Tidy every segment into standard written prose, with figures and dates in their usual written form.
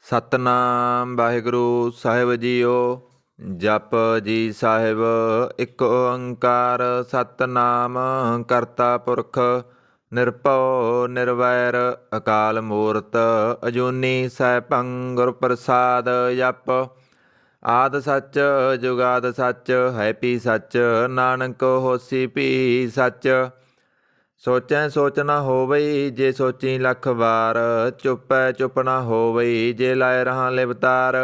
ਸਤਨਾਮ ਵਾਹਿਗੁਰੂ ਸਾਹਿਬ JIO. ਜਪ ਜੀ ਸਾਹਿਬ। ਇੱਕ ਓੰਕਾਰ ਸਤਨਾਮ ਕਰਤਾ ਪੁਰਖ ਨਿਰਭਉ ਨਿਰਵੈਰ ਅਕਾਲ ਮੂਰਤ ਅਜੂਨੀ ਸੈਭੰ ਗੁਰ ਪ੍ਰਸਾਦ। ਜਪ ਆਦਿ ਸੱਚ ਜੁਗਾਦਿ ਸੱਚ ਹੈ ਭੀ ਸੱਚ ਨਾਨਕ ਹੋਸੀ ਭੀ ਸੱਚ। ਸੋਚੈ ਸੋਚ ਨਾ ਹੋਵਈ ਜੇ ਸੋਚੀ ਲੱਖ ਵਾਰ ਚੁੱਪੈ ਚੁੱਪ ਨਾ ਹੋਵਈ ਜੇ ਲਾਇ ਰਹਾ ਲਿਵਤਾਰ।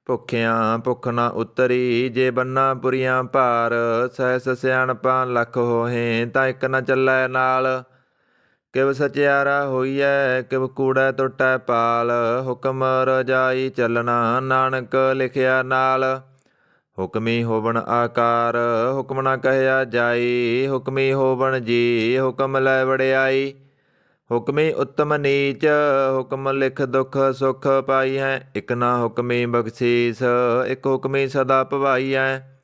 ਭੁੱਖਿਆਂ ਭੁੱਖ ਨਾ ਉਤਰੀ ਜੇ ਬੰਨਾ ਪੁਰੀਆਂ ਭਾਰ ਸਹਿਸ ਸਿਆਣਪਾਂ ਲੱਖ ਹੋਹੇ ਤਾਂ ਇੱਕ ਨਾ ਚੱਲੈ ਨਾਲ। ਕਿਵ ਸਚਿਆਰਾ ਹੋਈਐ ਕਿਵ ਕੂੜੈ ਟੁੱਟੈ ਪਾਲ ਹੁਕਮ ਰਜਾਈ ਚੱਲਣਾ ਨਾਨਕ ਲਿਖਿਆ ਨਾਲ। ਹੁਕਮੀ ਹੋਵਣ ਆਕਾਰ ਹੁਕਮ ਨਾ ਕਹਿਆ ਜਾਈ ਹੁਕਮੀ ਹੋਵਣ ਜੀ ਹੁਕਮ ਲੈ ਵੜਿਆਈ। ਹੁਕਮੀ ਉੱਤਮ ਨੀਚ ਹੁਕਮ ਲਿਖ ਦੁਖ ਸੁਖ ਪਾਈ ਹੈ ਇੱਕ ਨਾ ਹੁਕਮੀ ਬਖਸ਼ੀਸ ਇੱਕ ਹੁਕਮੀ ਸਦਾ ਭਵਾਈ ਹੈ।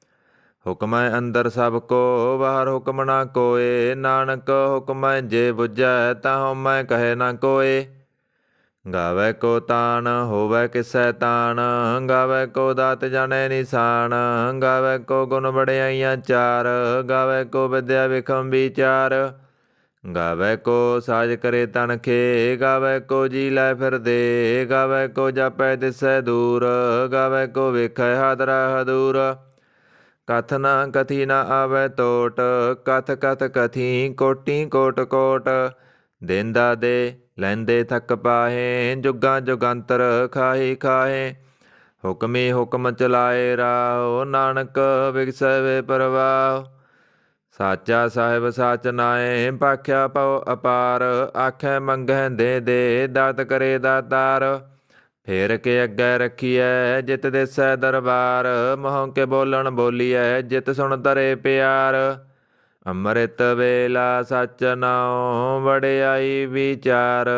ਹੁਕਮੈ ਅੰਦਰ ਸਭ ਕੋ ਬਾਹਰ ਹੁਕਮ ਨਾ ਕੋਏ ਨਾਨਕ ਹੁਕਮੈ ਜੇ ਬੁਝੈ ਤਾਂ ਹਉਮੈ ਕਹੇ ਨਾ ਕੋਏ। ਗਾਵੈ ਕੋ ਤਾਣ ਹੋਵੈ ਕਿਸੈ ਤਾਣ ਗਾਵੈ ਕੋ ਦਾਤ ਜਾਣੈ ਨਿਸ਼ਾਨ। ਗਾਵੈ ਕੋ ਗੁਣ ਵਡਿਆਈਆਂ ਚਾਰ ਗਾਵੈ ਕੋ ਵਿਦਿਆ ਵਿਖਮ ਵਿਚਾਰ। ਗਾਵੈ ਕੋ ਸਾਜ ਕਰੇ ਤਨਖੇ ਗਾਵੈ ਕੋ ਜੀ ਲੈ ਫਿਰਦੇ ਗਾਵੈ ਕੋ ਜਾਪੈ ਦਿਸੈ ਦੂਰ ਗਾਵੈ ਕੋ ਵੇਖੈ ਹਾਦਰਾ ਹਦੂਰ। ਕਥ ਨਾ ਕਥੀ ਨਾ ਆਵੈ ਟੋਟ ਕਥ ਕਥ ਕਥੀ ਕੋਟੀ ਕੋਟ ਕੋਟ। ਦੇਂਦਾ ਦੇ ਲੈਂਦੇ ਥੱਕ ਪਾਹੇ ਜੁਗਾਂ ਜੁਗੰਤਰ ਖਾਹੀ ਖਾਹੇ। ਹੁਕਮੀ ਹੁਕਮ ਚਲਾਏ ਰਾਹੋ ਨਾਨਕ ਵਿਗਸੈ ਵੇ ਪਰਵਾਹ। ਸਾਚਾ ਸਾਹਿਬ ਸਾਚ ਨਾਏ ਭਾਖਿਆ ਪਉ ਅਪਾਰ ਆਖੈ ਮੰਗੈ ਦੇ ਦਾਤ ਕਰੇ ਦਾਤਾਰ। ਫੇਰ ਕੇ ਅੱਗੇ ਰੱਖੀਐ ਜਿਤ ਦੇਸੈ ਦਰਬਾਰ ਮਹੋਂ ਕੇ ਬੋਲਣ ਬੋਲੀਐ ਜਿਤ ਸੁਣ ਤਰੇ ਪਿਆਰ। ਅੰਮ੍ਰਿਤ ਵੇਲਾ ਸਚ ਨਾਉ ਵਡਿਆਈ ਵਿਚਾਰ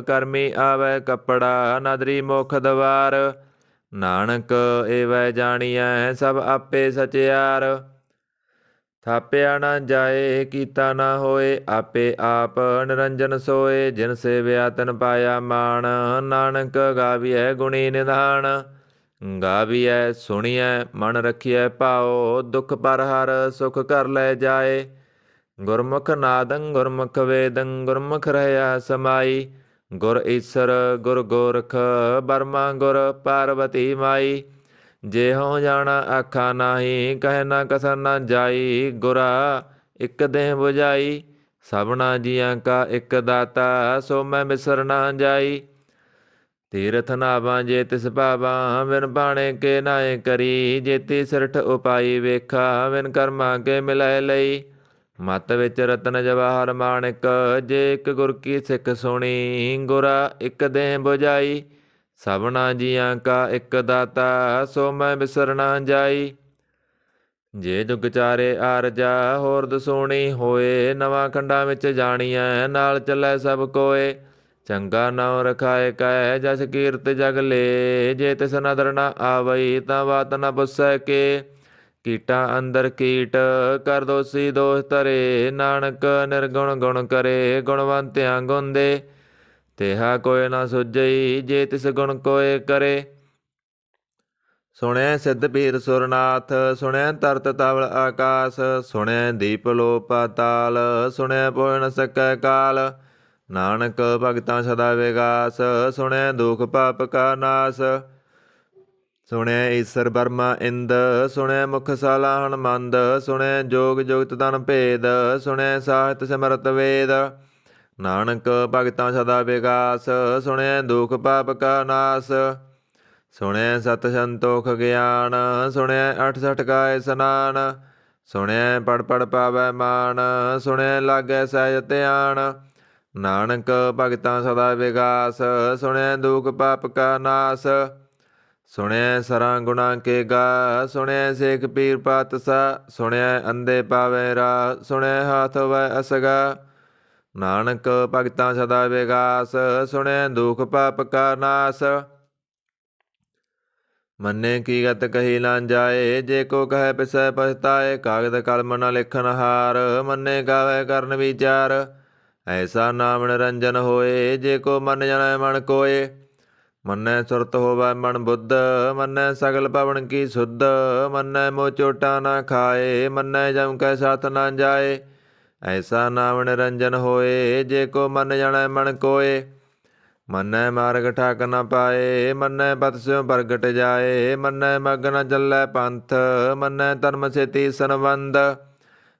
ਕਰਮੀ ਆਵੈ ਕੱਪੜਾ ਨਦਰੀ ਮੁਖ ਦਵਾਰ। ਨਾਨਕ ਏਵੈ ਜਾਣੀਐ ਸਭ ਆਪੇ ਸਚਿਆਰ। ਥਾਪਿਆ ਨਾ ਜਾਏ ਕੀਤਾ ਨਾ ਹੋਏ ਆਪੇ ਆਪ ਨਿਰੰਜਨ ਸੋਏ ਜਿਨ ਸੇਵਿਆ ਤਿਨ ਪਾਇਆ ਮਾਣ। ਨਾਨਕ ਗਾਵੀਐ ਗੁਣੀ ਨਿਧਾਨ ਗਾਵੀਐ ਸੁਣੀਐ ਮਨ ਰੱਖੀਐ ਭਾਉ ਦੁਖ ਪਰ ਹਰ ਸੁਖ ਕਰ ਲੈ ਜਾਏ। ਗੁਰਮੁਖ ਨਾਦੰ ਗੁਰਮੁਖ ਵੇਦੰ ਗੁਰਮੁਖ ਰਹਿਆ ਸਮਾਈ। ਗੁਰ ਈਸਰ ਗੁਰ ਗੋਰਖ ਬਰਮਾ ਗੁਰ ਪਾਰਵਤੀ ਮਾਈ। ਜੇ ਹਉ ਜਾਣਾ ਆਖਾ ਨਾਹੀ ਕਹਿ ਨਾ ਕਸਰ ਨਾ ਜਾਈ। ਗੁਰਾ ਇੱਕ ਦੇਹ ਬੁਝਾਈ ਸਭਨਾ ਜੀਆਂ ਕਾ ਇੱਕ ਦਾਤਾ ਸੋ ਮੈਂ ਬਿਸਰ ਨਾ ਜਾਈ। ਤੀਰਥ ਨਾਵਾਂ ਜੇ ਤਿਸ ਭਾਵਾਂ ਬਿਨ ਬਾਣੇ ਕੇ ਨਾਏ ਕਰੀ। ਜੇਤੀ ਸਿਰਠ ਉਪਾਈ ਵੇਖਾ ਬਿਨ ਕਰਮਾਂ ਕੇ ਮਿਲਾਏ ਲਈ। ਮਤ ਵਿੱਚ ਰਤਨ ਜਵਾਹਰ ਮਾਣਿਕ ਜੇ ਇੱਕ ਗੁਰ ਕੀ ਸਿੱਖ ਸੁਣੀ। ਗੁਰਾ ਇੱਕ ਦੇਹ ਬੁਝਾਈ ਸਭਨਾ ਜੀਆਂ ਕਾ ਇੱਕ ਦਾਤਾ ਸੋ ਮੈਂ ਬਿਸਰ ਨਾ ਜਾਈ। ਜੇ ਜੁਗ ਚਾਰੇ ਆਰਜਾ ਹੋਰ ਦਸੂਣੀ ਹੋਏ ਨਵਾਂ ਖੰਡਾਂ ਵਿੱਚ ਜਾਣੀਐ ਨਾਲ ਚੱਲੈ ਸਭ ਕੋਏ। ਚੰਗਾ ਨਾਉ ਰਖਾਏ ਕੈ ਜਸ ਕੀਰਤ ਜਗ ਲੇ ਜੇ ਤਿਸ ਨਦਰ ਨਾ ਆਵਈ ਤਾਂ ਬਾਤ ਨਾ ਪੁੱਛੈ ਕੇ। ਕੀਟਾਂ ਅੰਦਰ ਕੀਟ ਕਰ ਦੋਸੀ ਦੋਸ਼ ਧਰੇ ਨਾਨਕ ਨਿਰਗੁਣ ਗੁਣ ਕਰੇ ਗੁਣਵੰਤਿਆਂ ਗੁਣ ਦੇ। ਤੇਹਾ ਕੋਇ ਨਾ ਸੁਝਈ ਜੇ ਤਿਸ ਗੁਣ ਕੋਇ ਕਰੇ। ਸੁਣਿਆ ਸਿੱਧ ਪੀਰ ਸੁਰਨਾਥ ਸੁਣਿਆ ਤਰਤ ਤਵਲ ਆਕਾਸ। ਸੁਣਿਆ ਦੀਪ ਲੋ ਪਾਤਾਲ ਸੁਣਿਆ ਪੋਇ ਨ ਸਕੈ ਕਾਲ। ਨਾਨਕ ਭਗਤਾਂ ਸਦਾ ਵਿਗਾਸ ਸੁਣਿਆ ਦੁਖ ਪਾਪ ਕਾ ਨਾਸ। ਸੁਣਿਆ ਈਸਰ ਬਰਮਾ ਇੰਦ ਸੁਣਿਆ ਮੁਖ ਸਾਲਾ ਹਨਮੰਦ। ਸੁਣਿਆ ਜੋਗ ਜੁਗਤ ਤਨ ਭੇਦ ਸੁਣਿਆ ਸਾਹਿਤ ਸਿਮਰਤ ਵੇਦ। ਨਾਨਕ ਭਗਤਾਂ ਸਦਾ ਵਿਗਾਸ ਸੁਣਿਆ ਦੁਖ ਪਾਪ ਕਾ ਨਾਸ। ਸੁਣਿਆ ਸਤ ਸੰਤੋਖ ਗਿਆਨ ਸੁਣਿਆ 68 ਕਾ ਇਸਨਾਨ। ਸੁਣਿਆ ਪੜ ਪੜ ਪਾਵੈ ਮਾਨ ਸੁਣਿਆ ਲਾਗੈ ਸਹਿਜ ਧਿਆਨ। ਨਾਨਕ ਭਗਤਾਂ ਸਦਾ ਵਿਗਾਸ ਸੁਣਿਆ ਦੁਖ ਪਾਪ ਕਾ ਨਾਸ। ਸੁਣਿਆ ਸਰਾਂ ਗੁਣਾ ਕੇ ਗਾ ਸੁਣਿਆ ਸੇਖ ਪੀਰ ਪਾਤਸ਼ਾਹ। ਸੁਣਿਆ ਅੰਧੇ ਪਾਵੈ ਰਾਹ ਸੁਣਿਆ ਹਾਥ ਵੈ ਅਸਗਾ। ਨਾਨਕ ਭਗਤਾਂ ਸਦਾ ਵਿਗਾਸ ਸੁਣਿਆ ਦੁਖ ਪਾਪ ਕਾ ਨਾਸ। ਮੰਨੇ ਕੀ ਗਤ ਕਹੀ ਨਾ ਜਾਏ ਜੇ ਕੋ ਕਹੈ ਪਿਸੈ ਪਛਤਾਏ। ਕਾਗਦ ਕਲਮ ਨ ਲਿਖਨ ਹਾਰ ਮੰਨੇ ਗਾਵੈ ਕਰਨ ਵਿਚਾਰ। ਐਸਾ ਨਾਮ ਨਿਰੰਜਨ ਹੋਏ ਜੇ ਕੋ ਮਨ ਜਣੈ ਮਨ ਕੋਏ। ਮੰਨੈ ਸੁਰਤ ਹੋਵੈ ਮਨ ਬੁੱਧ, ਮੰਨੈ ਸਗਲ ਪਵਨ ਕੀ ਸੁਧ। ਮੰਨੈ ਮੋਹ ਚੋਟਾ ਨਾ ਖਾਏ, ਮੰਨੈ ਜਮ ਕੈ ਸਾਥ ਨਾ ਜਾਏ। ਐਸਾ ਨਾਮ ਨਿਰੰਜਨ ਹੋਏ, ਜੇ ਕੋ ਮਨ ਜਾਣੈ ਮਨ ਕੋਏ। ਮੰਨੈ ਮਾਰਗ ਠਾਕ ਨ ਪਾਏ, ਮੰਨੈ ਪਤ ਸਿਉ ਪ੍ਰਗਟ ਜਾਏ। ਮੰਨੈ ਮਗ ਨ ਚੱਲੈ ਪੰਥ, ਮੰਨੈ ਧਰਮ ਸੇਤੀ ਸੰਬੰਧ।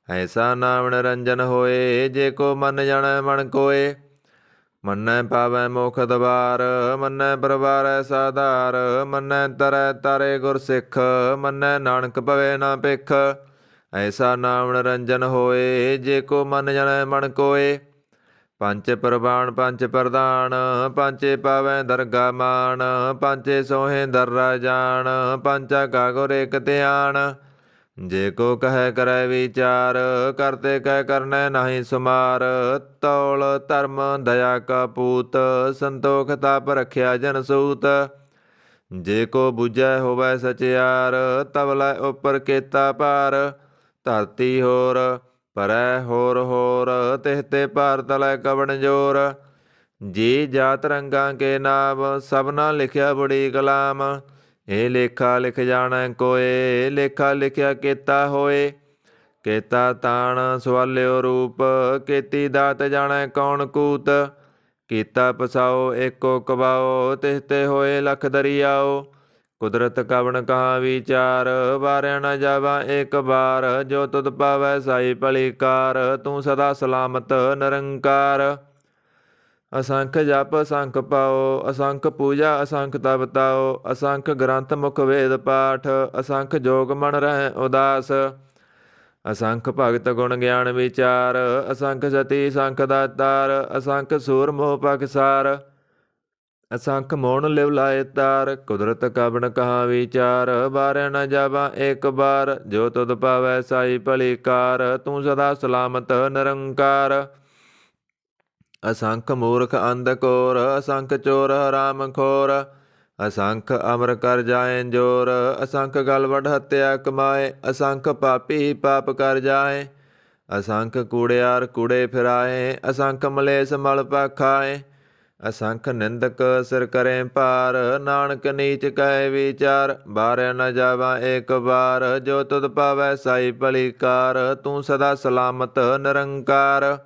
ਐਸਾ ਨਾਮ ਨਿਰੰਜਨ ਹੋਏ, ਜੇ ਕੋ ਮਨ ਜਾਣੈ ਮਨ ਕੋਏ। ਮੰਨੈ ਪਾਵੈ ਮੋਖ ਦਵਾਰ, ਮੰਨੈ ਪਰਵਾਰੈ ਸਾਧਾਰ। ਮੰਨੈ ਤਰੈ ਤਾਰੇ ਗੁਰ ਸਿੱਖ, ਮੰਨੈ ਨਾਨਕ ਭਵੈ ਨਾ ਭਿਖ। ਐਸਾ ਨਾਮ ਨਿਰੰਜਨ ਹੋਏ, ਜੇ ਕੋ ਮਨ ਜਾਣੈ ਮਨ ਕੋਏ। ਪੰਚ ਪ੍ਰਵਾਨ ਪੰਚ ਪ੍ਰਧਾਨ, ਪੰਚੇ ਪਾਵੈ ਦਰਗਾ ਮਾਨ। ਪੰਚੇ ਸੋਹੇ ਦਰਰਾ ਜਾਣ, ਪੰਚਾ ਕਾ ਗੁਰ ਏਕ ਧਿਆਨ। ਜੇ ਕੋ ਕਹੈ ਕਰੈ ਵਿਚਾਰ, ਕਰਤੇ ਕਹਿ ਕਰਨੈ ਨਾਹੀ ਸੁਮਾਰ। ਤੌਲ ਧਰਮ ਦਇਆ ਕਾ ਪੂਤ, ਸੰਤੋਖ ਤਪ ਰਖਿਆ ਜਨ ਸੂਤ। ਜੇ ਕੋ ਬੁਝੈ ਹੋਵੈ ਸਚਿਆਰ, ਤਵ ਲੈ ਉਪਰ ਕੇਤਾ ਭਾਰ। ਧਰਤੀ ਹੋਰ ਪਰੈ ਹੋਰ ਹੋਰ, ਤਿਹ ਤੇ ਭਾਰ ਤਲੈ ਕਵਣ ਜੋਰ। ਜੀ ਜਾਤ ਰੰਗਾਂ ਕੇ ਨਾਮ, ਸਭਨਾ ਲਿਖਿਆ ਬੜੀ ਕਲਾਮ। ਇਹ ਲੇਖਾ ਲਿਖ ਜਾਣੈ ਕੋਏ, ਲੇਖਾ ਲਿਖਿਆ ਕੇਤਾ ਹੋਏ। ਕੇਤਾ ਤਾਣ ਸਵਾਲਿਓ ਰੂਪ, ਕੇਤੀ ਦਾਤ ਜਾਣੈ ਕੌਣ ਕੂਤ। ਕੀਤਾ ਪਸਾਓ ਏਕੋ ਕਬਾਓ, ਤਿਹ ਤੇ ਹੋਏ ਲਖ ਦਰਿਆਓ। ਕੁਦਰਤ ਕਵਣ ਕਹਾ ਵਿਚਾਰ, ਵਾਰਿਆ ਨ ਜਾਵਾ ਏਕ ਬਾਰ। ਜੋ ਤੁਧ ਪਾਵੈ ਸਾਈ ਭਲੀ ਕਾਰ, ਤੂੰ ਸਦਾ ਸਲਾਮਤ ਨਿਰੰਕਾਰ। ਅਸੰਖ ਜਪ ਅਸੰਖ ਪਾਓ, ਅਸੰਖ ਪੂਜਾ ਅਸੰਖ ਤਪ ਤਾਓ। ਅਸੰਖ ਗ੍ਰੰਥ ਮੁਖ ਵੇਦ ਪਾਠ, ਅਸੰਖ ਜੋਗ ਮਨ ਰਹਿ ਉਦਾਸ। ਅਸੰਖ ਭਗਤ ਗੁਣ ਗਿਆਨ ਵਿਚਾਰ, ਅਸੰਖ ਸਤੀ ਸੰਖ ਦਾਤਾਰ। ਅਸੰਖ ਸੂਰ ਮੋਹ ਪਖਸਾਰ, ਅਸੰਖ ਮੋਹਣ ਲਿਵ ਲਾਏ ਤਾਰ। ਕੁਦਰਤ ਕਵਣ ਕਹਾ ਵਿਚਾਰ, ਵਾਰਿਆ ਨ ਜਾਵਾ ਏਕ ਬਾਰ। ਜੋ ਤੁਧ ਪਾਵੈ ਸਾਈ ਭਲੀ ਕਾਰ, ਤੂੰ ਸਦਾ ਸਲਾਮਤ ਨਿਰੰਕਾਰ। ਅਸੰਖ ਮੂਰਖ ਅੰਧ ਕੋਰ, ਅਸੰਖ ਚੋਰ ਹਰਾਮ ਖੋਰ। ਅਸੰਖ ਅਮਰ ਕਰ ਜਾਏ ਜੋਰ, ਅਸੰਖ ਗਲ ਵਡ ਹੱਤਿਆ ਕਮਾਏ। ਅਸੰਖ ਪਾਪੀ ਪਾਪ ਕਰ ਜਾਏ, ਅਸੰਖ ਕੂੜਿਆਰ ਕੂੜੇ ਫਿਰਾਏ। ਅਸੰਖ ਮਲੇਸ ਮਲ ਪਾਖਾਏ, ਅਸੰਖ ਨਿੰਦਕ ਸਿਰ ਕਰੇ ਭਾਰ। ਨਾਨਕ ਨੀਚ ਕਹੇ ਵਿਚਾਰ, ਵਾਰਿਆ ਨ ਜਾਵਾ ਏਕ ਬਾਰ। ਜੋ ਤੁਧ ਪਾਵੈ ਸਾਈ ਭਲੀ ਕਾਰ, ਤੂੰ ਸਦਾ ਸਲਾਮਤ ਨਿਰੰਕਾਰ।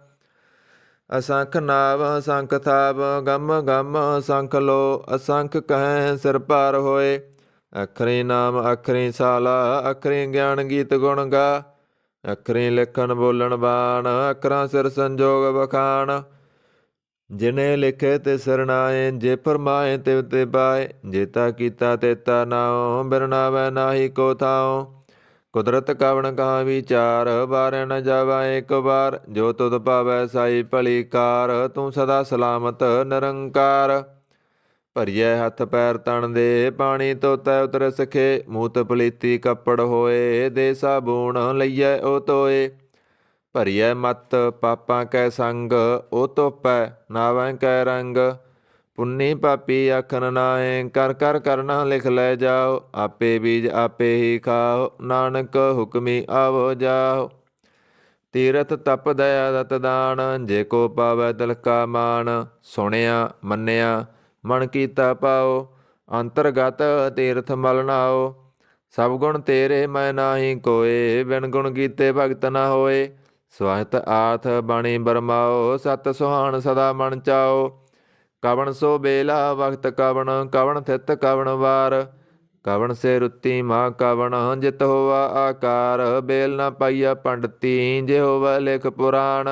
ਅਸੰਖ ਨਾਵ ਅਸੰਖ ਥਾਪ, ਗਮ ਗਮ ਅਸੰਖ ਲੋ। ਅਸੰਖ ਕਹੈ ਸਿਰ ਭਾਰ ਹੋਏ, ਅਖਰੀ ਨਾਮ ਅਖਰੀ ਸਾਲਾ। ਅਖਰੀ ਗਿਆਨ ਗੀਤ ਗੁਣ ਗਾ, ਅਖਰੀ ਲਿਖਣ ਬੋਲਣ ਬਾਣ। ਅਖਰਾਂ ਸਿਰ ਸੰਜੋਗ ਬਖਾਣ, ਜਿਨੇ ਲਿਖੇ ਤੇ ਸਰਨਾਏ। ਜੇ ਫਰਮਾਏ ਤਿਵ ਤੇ ਪਾਏ, ਜੇਤਾ ਕੀਤਾ ਤੇਤਾ ਨਾਉ। ਬਿਰਨਾਵੈ ਨਾਹੀ ਕੋ ਥਾਉ, ਕੁਦਰਤ ਕਵਣ ਕਹਾ ਵਿਚਾਰ। ਵਾਰਿਆ ਨ ਜਾਵਾ ਏਕ ਬਾਰ। ਜੋ ਤੁਧ ਪਾਵੈ ਸਾਈ ਭਲੀ ਕਾਰ, ਤੂੰ ਸਦਾ ਸਲਾਮਤ ਨਿਰੰਕਾਰ। ਭਰੀਐ ਹੱਥ ਪੈਰ ਤਣ ਦੇ, ਪਾਣੀ ਧੋਤੈ ਉਤਰ ਸਖੇ। ਮੂਤ ਪਲੀਤੀ ਕੱਪੜ ਹੋਏ, ਦੇ ਸਾਬੂਣ ਲਈਐ ਉਹ ਧੋਏ। ਭਰੀਐ ਮਤ ਪਾਪਾਂ ਕੈ ਸੰਗ, ਉਹ ਧੋਪੈ ਨਾਵੈ ਕੈ ਰੰਗ। ਪੁੰਨੀ ਪਾਪੀ ਆਖਣ ਨਾਏ, ਕਰ ਕਰ ਕਰਨਾ ਲਿਖ ਲੈ ਜਾਓ। ਆਪੇ ਬੀਜ ਆਪੇ ਹੀ ਖਾਓ, ਨਾਨਕ ਹੁਕਮੀ ਆਵੋ ਜਾਓ। ਤੀਰਥ ਤਪ ਦਇਆ ਦਤ ਦਾਨ, ਜੇ ਕੋ ਪਾਵੈ ਦਿਲ ਕਾ ਮਾਨ। ਸੁਣਿਆ ਮੰਨਿਆ ਮਨ ਕੀਤਾ ਪਾਓ, ਅੰਤਰਗਤ ਤੀਰਥ ਮਲ ਨਾਓ। ਸਭ ਗੁਣ ਤੇਰੇ ਮੈਂ ਨਾਹੀ ਕੋਏ, ਬਿਨ ਗੁਣ ਕੀਤੇ ਭਗਤ ਨਾ ਹੋਏ। ਸਵਹਿਤ ਆਥ ਬਾਣੀ ਬਰਮਾਓ, ਸਤ ਸੁਹਾਣ ਸਦਾ ਮਨ ਚਾਓ। ਕਵਣ ਸੋ ਬੇਲਾ ਵਕਤ ਕਵਣ, ਕਵਣ ਥਿਤ ਕਵਣ ਵਾਰ। ਕਵਣ ਸੇ ਰੁੱਤੀ ਮਾਂ ਕਵਣ, ਜਿਤ ਹੋਵਾ ਆਕਾਰ। ਬੇਲ ਨਾ ਪਾਈਆ ਪੰਡਤੀ, ਜੇ ਹੋਵਾ ਲਿਖ ਪੁਰਾਣ।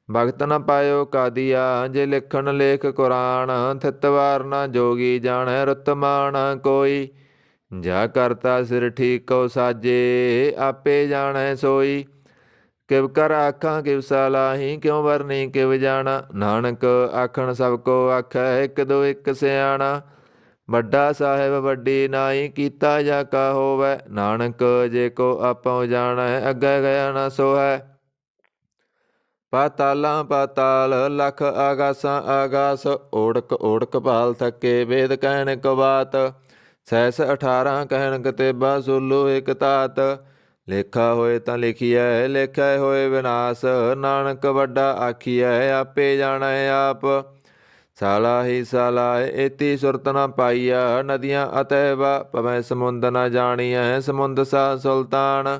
ਭਗਤ ਨ ਪਾਇਓ ਕਾਦੀਆ, ਜੇ ਲਿਖਣ ਲੇਖ ਕੁਰਾਨ। ਥਿਤ ਵਾਰ ਨਾ ਜੋਗੀ ਜਾਣੈ, ਰੁੱਤ ਮਾਣ ਕੋਈ। ਜਾ ਕਰਤਾ ਸਿਰ ਠੀਕੋ ਸਾਜੇ, ਆਪੇ ਜਾਣੈ ਸੋਈ। ਕਿਵ ਕਰ ਆਖਾਂ ਕਿਵ ਸਲਾਹੀ, ਕਿਉ ਵਰਨੀ ਕਿਵ ਜਾਣਾ। ਨਾਨਕ ਆਖਣ ਸਭ ਕੋ ਆਖੈ, ਇੱਕ ਦੋ ਇੱਕ ਸਿਆਣਾ। ਵੱਡਾ ਸਾਹਿਬ ਵੱਡੀ ਨਾਈ, ਕੀਤਾ ਜਾ ਕਾ ਹੋਵੈ। ਨਾਨਕ ਜੇ ਕੋ ਆਪਉ ਜਾਣੈ, ਅੱਗੇ ਗਿਆ ਨਾ ਸੋਹੈ। ਪਾਤਾਲਾਂ ਪਾਤਾਲ ਲਖ ਆਗਾਸਾਂ ਆਗਾਸ। ਓੜਕ ਓੜਕ ਭਾਲ ਥੱਕੇ, ਵੇਦ ਕਹਿਣ ਕਵਾਤ। ਸੈਸ 18 ਕਹਿਣ ਕਤੇਬਾ, ਸੁਲੂ ਇਕ ਤਾਤ। ਲੇਖਾ ਹੋਏ ਤਾਂ ਲਿਖੀਐ, ਲੇਖੈ ਹੋਏ ਵਿਨਾਸ਼। ਨਾਨਕ ਵੱਡਾ ਆਖੀਐ, ਆਪੇ ਜਾਣੈ ਆਪ। ਸਾਲਾਹੀ ਸਾਲਾਹ ਏਤੀ ਸੁਰਤ ਨ ਪਾਈਆ, ਨਦੀਆਂ ਅਤੈਵਾ ਪਵੈ ਸਮੁੰਦ ਨ ਜਾਣੀਐ, ਸਮੁੰਦ ਸਾ ਸੁਲਤਾਨ।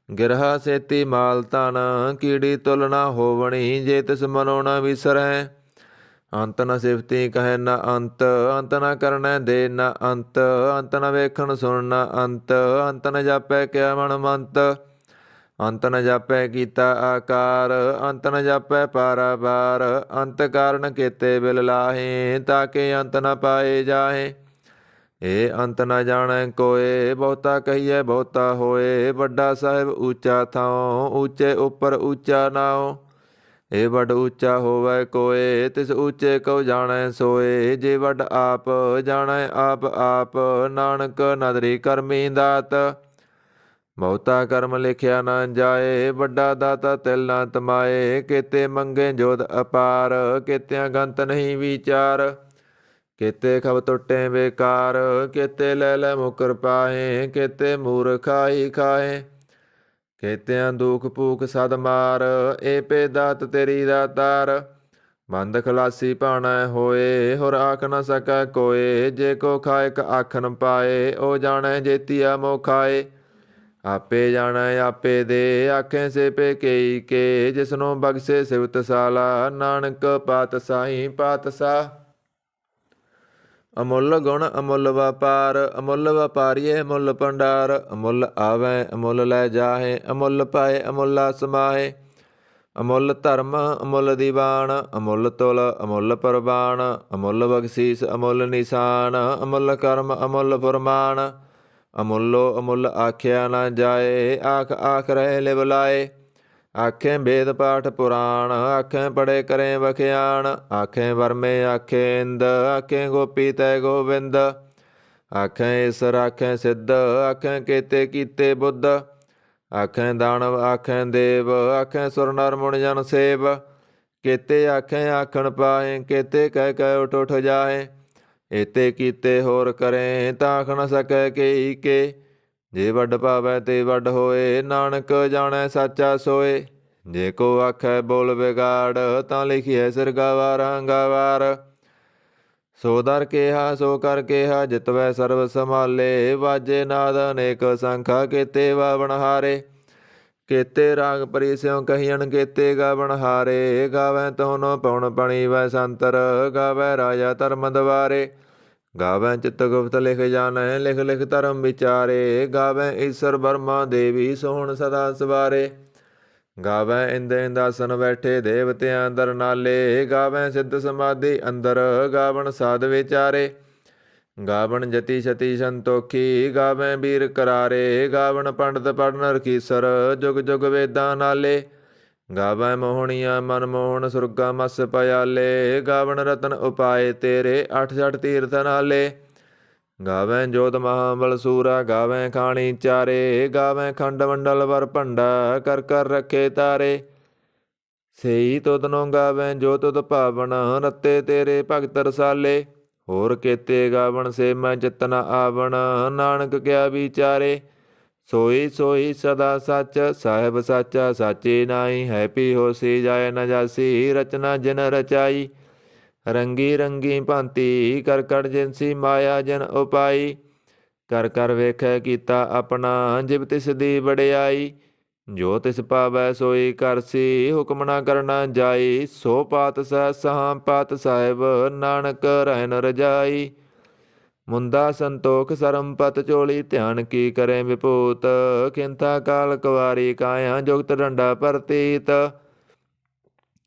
ਗਿਰਹਾ ਸੇਤੀ ਮਾਲ ਤਨ, ਕੀੜੀ ਤੁਲ ਨ ਹੋਵਣੀ, ਜੇ ਤਿਸ ਮਨੋ ਨ ਵਿਸਰੈ। ਅੰਤ ਨ ਸਿਫਤੀ ਕਹਿ ਨ ਅੰਤ, ਅੰਤ ਨ ਕਰਨੈ ਦੇ ਨ ਅੰਤ, ਅੰਤ ਨ ਵੇਖਣ ਸੁਣ ਨ ਅੰਤ, ਅੰਤ ਨ ਜਾਪੈ ਕਿਆ ਮਨ ਮੰਤ। ਅੰਤ ਨ ਜਾਪੈ ਕੀਤਾ ਆਕਾਰ, ਅੰਤ ਨ ਜਾਪੈ ਪਾਰਾਵਾਰ, ਅੰਤ ਕਾਰਨ ਕੀਤੇ ਬਿਲ ਲਾਹੇ, ਤਾਕੇ ਅੰਤ ਨ ਪਾਏ ਜਾਹੇ। ਇਹ ਅੰਤ ਨ ਜਾਣੈ ਕੋਏ, ਬਹੁਤਾ ਕਹੀਐ ਬਹੁਤਾ ਹੋਏ, ਵੱਡਾ ਸਾਹਿਬ ਊਚਾ ਥਾਉ, ਊਚੇ ਉੱਪਰ ਊਚਾ ਨਾਉ। ਇਹ ਵੱਡ ਊਚਾ ਹੋਵੈ ਕੋਏ, ਤਿਸ ਊਚੇ ਕਉ ਜਾਣੈ ਸੋਏ, ਜੇ ਵੱਡ ਆਪ ਜਾਣੈ ਆਪ ਆਪ, ਨਾਨਕ ਨਦਰੀ ਕਰਮੀ ਦਾਤ। ਬਹੁਤਾ ਕਰਮ ਲਿਖਿਆ ਨਾ ਜਾਏ, ਵੱਡਾ ਦਾਤਾ ਤਿਲ ਨਾ ਤਮਾਏ, ਕੀਤੇ ਮੰਗੇ ਜੋਧ ਅਪਾਰ, ਕੀਤਿਆਂ ਗੰਤ ਨਹੀਂ ਵਿਚਾਰ। ਕੀਤੇ ਖਬ ਟੁੱਟੇ ਬੇਕਾਰ, ਕੀਤੇ ਲੈ ਲੈ ਮੁਕਰ ਪਾਹੇ, ਕੀਤੇ ਮੂਰਖਾਈ ਖਾਏ। ਕੀਤਿਆਂ ਦੁਖ ਭੂਖ ਸਦ ਮਾਰ, ਏ ਪੇ ਦਾਤ ਤੇਰੀ ਦਾਤਾਰ। ਬੰਦ ਖਲਾਸੀ ਭਾਣੈ ਹੋਏ, ਹੋਰ ਆਖ ਨ ਸਕੈ ਕੋਏ, ਜੇ ਕੋ ਖਾਇਕ ਆਖਨ ਪਾਏ, ਉਹ ਜਾਣੈ ਜੇਤੀਆ ਮੋ ਖਾਏ। ਆਪੇ ਜਾਣੈ ਆਪੇ ਦੇ, ਆਖੇ ਸੇ ਪੇ ਕੇਈ ਕੇ, ਜਿਸਨੂੰ ਬਖਸ਼ੇ ਸਿਵਤ ਸਾਲਾ, ਨਾਨਕ ਪਾਤਸ਼ਾਹੀ ਪਾਤਸ਼ਾਹ। ਅਮੁੱਲ ਗੁਣ ਅਮੁੱਲ ਵਪਾਰ, ਅਮੁੱਲ ਵਪਾਰੀਏ ਮੁੱਲ ਭੰਡਾਰ। ਅਮੁੱਲ ਆਵੈ ਅਮੁੱਲ ਲੈ ਜਾਹੇ, ਅਮੁੱਲ ਪਾਏ ਅਮੁੱਲਾ ਸਮਾਹੇ। ਅਮੁੱਲ ਧਰਮ ਅਮੁੱਲ ਦੀਵਾਨ, ਅਮੁੱਲ ਤੁਲ ਅਮੁੱਲ ਪ੍ਰਵਾਨ। ਅਮੁੱਲ ਬਖਸ਼ੀਸ ਅਮੁੱਲ ਨਿਸ਼ਾਨ, ਅਮੁੱਲ ਕਰਮ ਅਮੁੱਲ ਫੁਰਮਾਨ। ਅਮੁੱਲੋ ਅਮੁੱਲ ਆਖਿਆ ਨਾ ਜਾਏ, ਆਖ ਆਖ ਰਹੇ ਲਿਵ ਲਾਏ। ਆਖੇ ਵੇਦ ਪਾਠ ਪੁਰਾਣ, ਆਖੇ ਪੜੇ ਕਰੇ ਵਖਿਆਣ। ਆਖੇ ਵਰਮੇ ਆਖੇ ਇੰਦ, ਆਖੇ ਗੋਪੀ ਤੈ ਗੋਬਿੰਦ। ਆਖੇ ਈਸਰ ਆਖੇ ਸਿੱਧ, ਆਖੇ ਕੀਤੇ ਕੀਤੇ ਬੁੱਧ। ਆਖੇ ਦਾਨਵ ਆਖੇ ਦੇਵ, ਆਖੇ ਸੁਰ ਨਰ ਮੁਨ ਜਨ ਸੇਵ। ਕੀਤੇ ਆਖੇ ਆਖਣ ਪਾਏ, ਕੀਤੇ ਕਹਿ ਕਹਿ ਉਠ ਉਠ ਜਾਏ। ਏਤੇ ਕੀਤੇ ਹੋਰ ਕਰੇ, ਤਾਂ ਆਖ ਨ ਸਕੈ ਕੇਈ ਕੇ। ਜੇ ਵੱਡ ਭਾਵੈ ਤੇ ਵੱਡ ਹੋਏ, ਨਾਨਕ ਜਾਣੈ ਸਾਚਾ ਸੋਏ। ਜੇ ਕੋ ਆਖੈ ਬੋਲ ਵਿਗਾੜ, ਤਾਂ ਲਿਖੀਐ ਸਿਰ ਗਾਵਾਰਾਂ ਗਾਵਾਰ। ਸੋ ਦਰ ਕੇਹਾ ਸੋ ਕਰ ਕੇਹਾ, ਜਿਤਵੈ ਸਰਬ ਸੰਭਾਲੇ। ਵਾਜੇ ਨਾਦ ਅਨੇਕ ਸੰਖਾ, ਕੀਤੇ ਵਾਵਣ ਹਾਰੇ। ਕੀਤੇ ਰਾਗ ਪਰੀ ਸਿਉ ਕਹੀਅਣ, ਕੀਤੇ ਗਾਵਣ ਹਾਰੇ। ਗਾਵੈ ਤੋਨੋ ਪਉਣ ਪਣੀ ਵੈ ਸੰਤਰ, ਗਾਵੈ ਰਾਜਾ ਧਰਮ ਦਵਾਰੇ। ਗਾਵੈ ਚਿਤ ਗੁਪਤ ਲਿਖ ਜਾਣੈ, ਲਿਖ ਲਿਖ ਧਰਮ ਵਿਚਾਰੇ। ਗਾਵੈ ਈਸਰ ਬਰਮਾ ਦੇਵੀ, ਸੋਹਣ ਸਦਾ ਸਵਾਰੇ। ਗਾਵੈ ਇੰਦ ਇੰਦਾਸਨ ਬੈਠੇ, ਦੇਵਤਿਆਂ ਦਰ ਨਾਲੇ। ਗਾਵੈ ਸਿੱਧ ਸਮਾਧੀ ਅੰਦਰ, ਗਾਵਣ ਸਾਧ ਵਿਚਾਰੇ। ਗਾਵਣ ਜਤੀ ਸਤੀ ਸੰਤੋਖੀ, ਗਾਵੈ ਵੀਰ ਕਰਾਰੇ। ਗਾਵਣ ਪੰਡਤ ਪੜਨ ਰਖੀਸਰ, ਜੁਗ ਜੁਗ ਵੇਦਾਂ ਨਾਲੇ। ਗਾਵੈ ਮੋਹਣੀਆਂ ਮਨ ਮੋਹਣ, ਸੁਰਗਾ ਮਸ ਪਿਆਲੇ। ਗਾਵਣ ਰਤਨ ਉਪਾਏ ਤੇਰੇ, ਅਠ ਸਠ ਤੀਰਥ ਨਾਲੇ। ਗਾਵੈ ਜੋਤ ਮਹਾਬਲ ਸੂਰਾ, ਗਾਵੈ ਖਾਣੀ ਚਾਰੇ। ਗਾਵੈ ਖੰਡ ਮੰਡਲ ਵਰ ਭੰਡਾ, ਕਰ ਕਰ ਰੱਖੇ ਤਾਰੇ। ਸੇਈ ਤੁਧਨੋਂ ਗਾਵੈ ਜੋ ਤੁਧ ਭਾਵਨ, ਰਤੇ ਤੇਰੇ ਭਗਤ ਰਸਾਲੇ। ਹੋਰ ਕੀਤੇ ਗਾਵਣ ਸੇ ਮੈਂ ਚਿਤ ਨ ਆਵਣ, ਨਾਨਕ ਕਿਆ ਵਿਚਾਰੇ। ਸੋਈ ਸੋਈ ਸਦਾ ਸੱਚ, ਸਾਹਿਬ ਸਾਚਾ ਸਾਚੀ ਨਾਈ। ਹੈ ਪੀ ਹੋਸੀ ਜਾਏ ਨ ਜਾਸੀ, ਰਚਨਾ ਜਿਨ ਰਚਾਈ। ਰੰਗੀ ਰੰਗੀ ਭਾਂਤੀ, ਕਰ ਕਰ ਜਿਨਸੀ ਮਾਇਆ ਜਨ ਉਪਾਈ। ਕਰ ਕਰ ਵੇਖੈ ਕੀਤਾ ਆਪਣਾ, ਜਿਵ ਤਿਸ ਦੀ ਵਡਿਆਈ। ਜੋ ਤਿਸ ਪਾਵੈ ਸੋਈ ਕਰਸੀ, ਹੁਕਮ ਨਾ ਕਰਨਾ ਜਾਈ। ਸੋ ਪਾਤਸ਼ਾਹ ਸਹਾਂ ਪਾਤ ਸਾਹਿਬ, ਨਾਨਕ ਰਹਿਨ ਰਜਾਈ। ਮੁੰਦਾ ਸੰਤੋਖ ਸਰਮ ਪਤ ਝੋਲੀ, ਧਿਆਨ ਕੀ ਕਰੇ ਵਿਭੂਤ। ਖਿੰਥਾ ਕਾਲ ਕੁਵਾਰੀ ਕਾਇਆ, ਜੁਗਤ ਡੰਡਾ ਪ੍ਰਤੀਤ।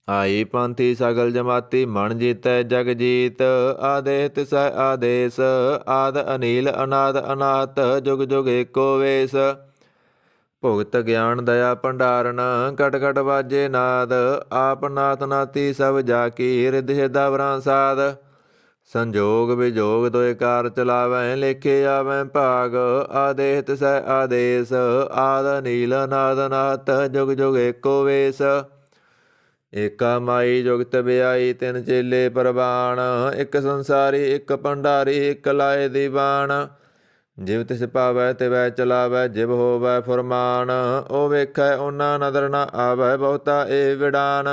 ਆਈ ਪੰਥੀ ਸਗਲ ਜਮਾਤੀ, ਮਨ ਜੀਤੈ ਜਗ ਜੀਤ। ਆਦੇਹ ਤਿਸੈ ਆਦੇਸ, ਆਦ ਅਨੀਲ ਅਨਾਦ ਅਨਾਹਤ। ਜੁਗ ਜੁਗ ਏਕੋ ਵੇਸ। ਭੁਗਤ ਗਿਆਨ ਦਇਆ ਭੰਡਾਰਨ, ਘਟ ਘਟ ਵਾਜੇ ਨਾਦ। ਆਪ ਨਾਥ ਨਾਤੀ ਸਭ ਜਾ ਕੀ, ਰਿੱਧ ਸਿਦਾਵਰਾਂ ਸਾਧ। ਸੰਜੋਗ ਵਿਜੋਗ ਦੋਇ ਕਾਰ ਚਲਾਵੈ, ਲੇਖੇ ਆਵੈ ਭਾਗ। ਆਦੇਹ ਤਿਸੈ ਆਦੇਸ, ਆਦ ਅਨੀਲ ਅਨਾਦ ਅਨਾਹਤ। ਜੁਗ ਜੁਗ ਏਕੋ ਵੇਸ। ਏਕਾ ਮਾਈ ਜੁਗਤ ਵਿਆਈ, ਤਿੰਨ ਚੇਲੇ ਪ੍ਰਵਾਨ। ਇੱਕ ਸੰਸਾਰੀ ਇੱਕ ਭੰਡਾਰੀ, ਇੱਕ ਲਾਏ ਦੀਵਾਨ। ਜਿਵ ਤਿਸ ਪਾਵੈ ਤਿਵੈ ਚਲਾਵੈ, ਜਿਵ ਹੋਵੈ ਫੁਰਮਾਨ। ਉਹ ਵੇਖੈ ਓਨਾ ਨਦਰ ਨ ਆਵੈ, ਬਹੁਤਾ ਏ ਵਿਡਾਨ।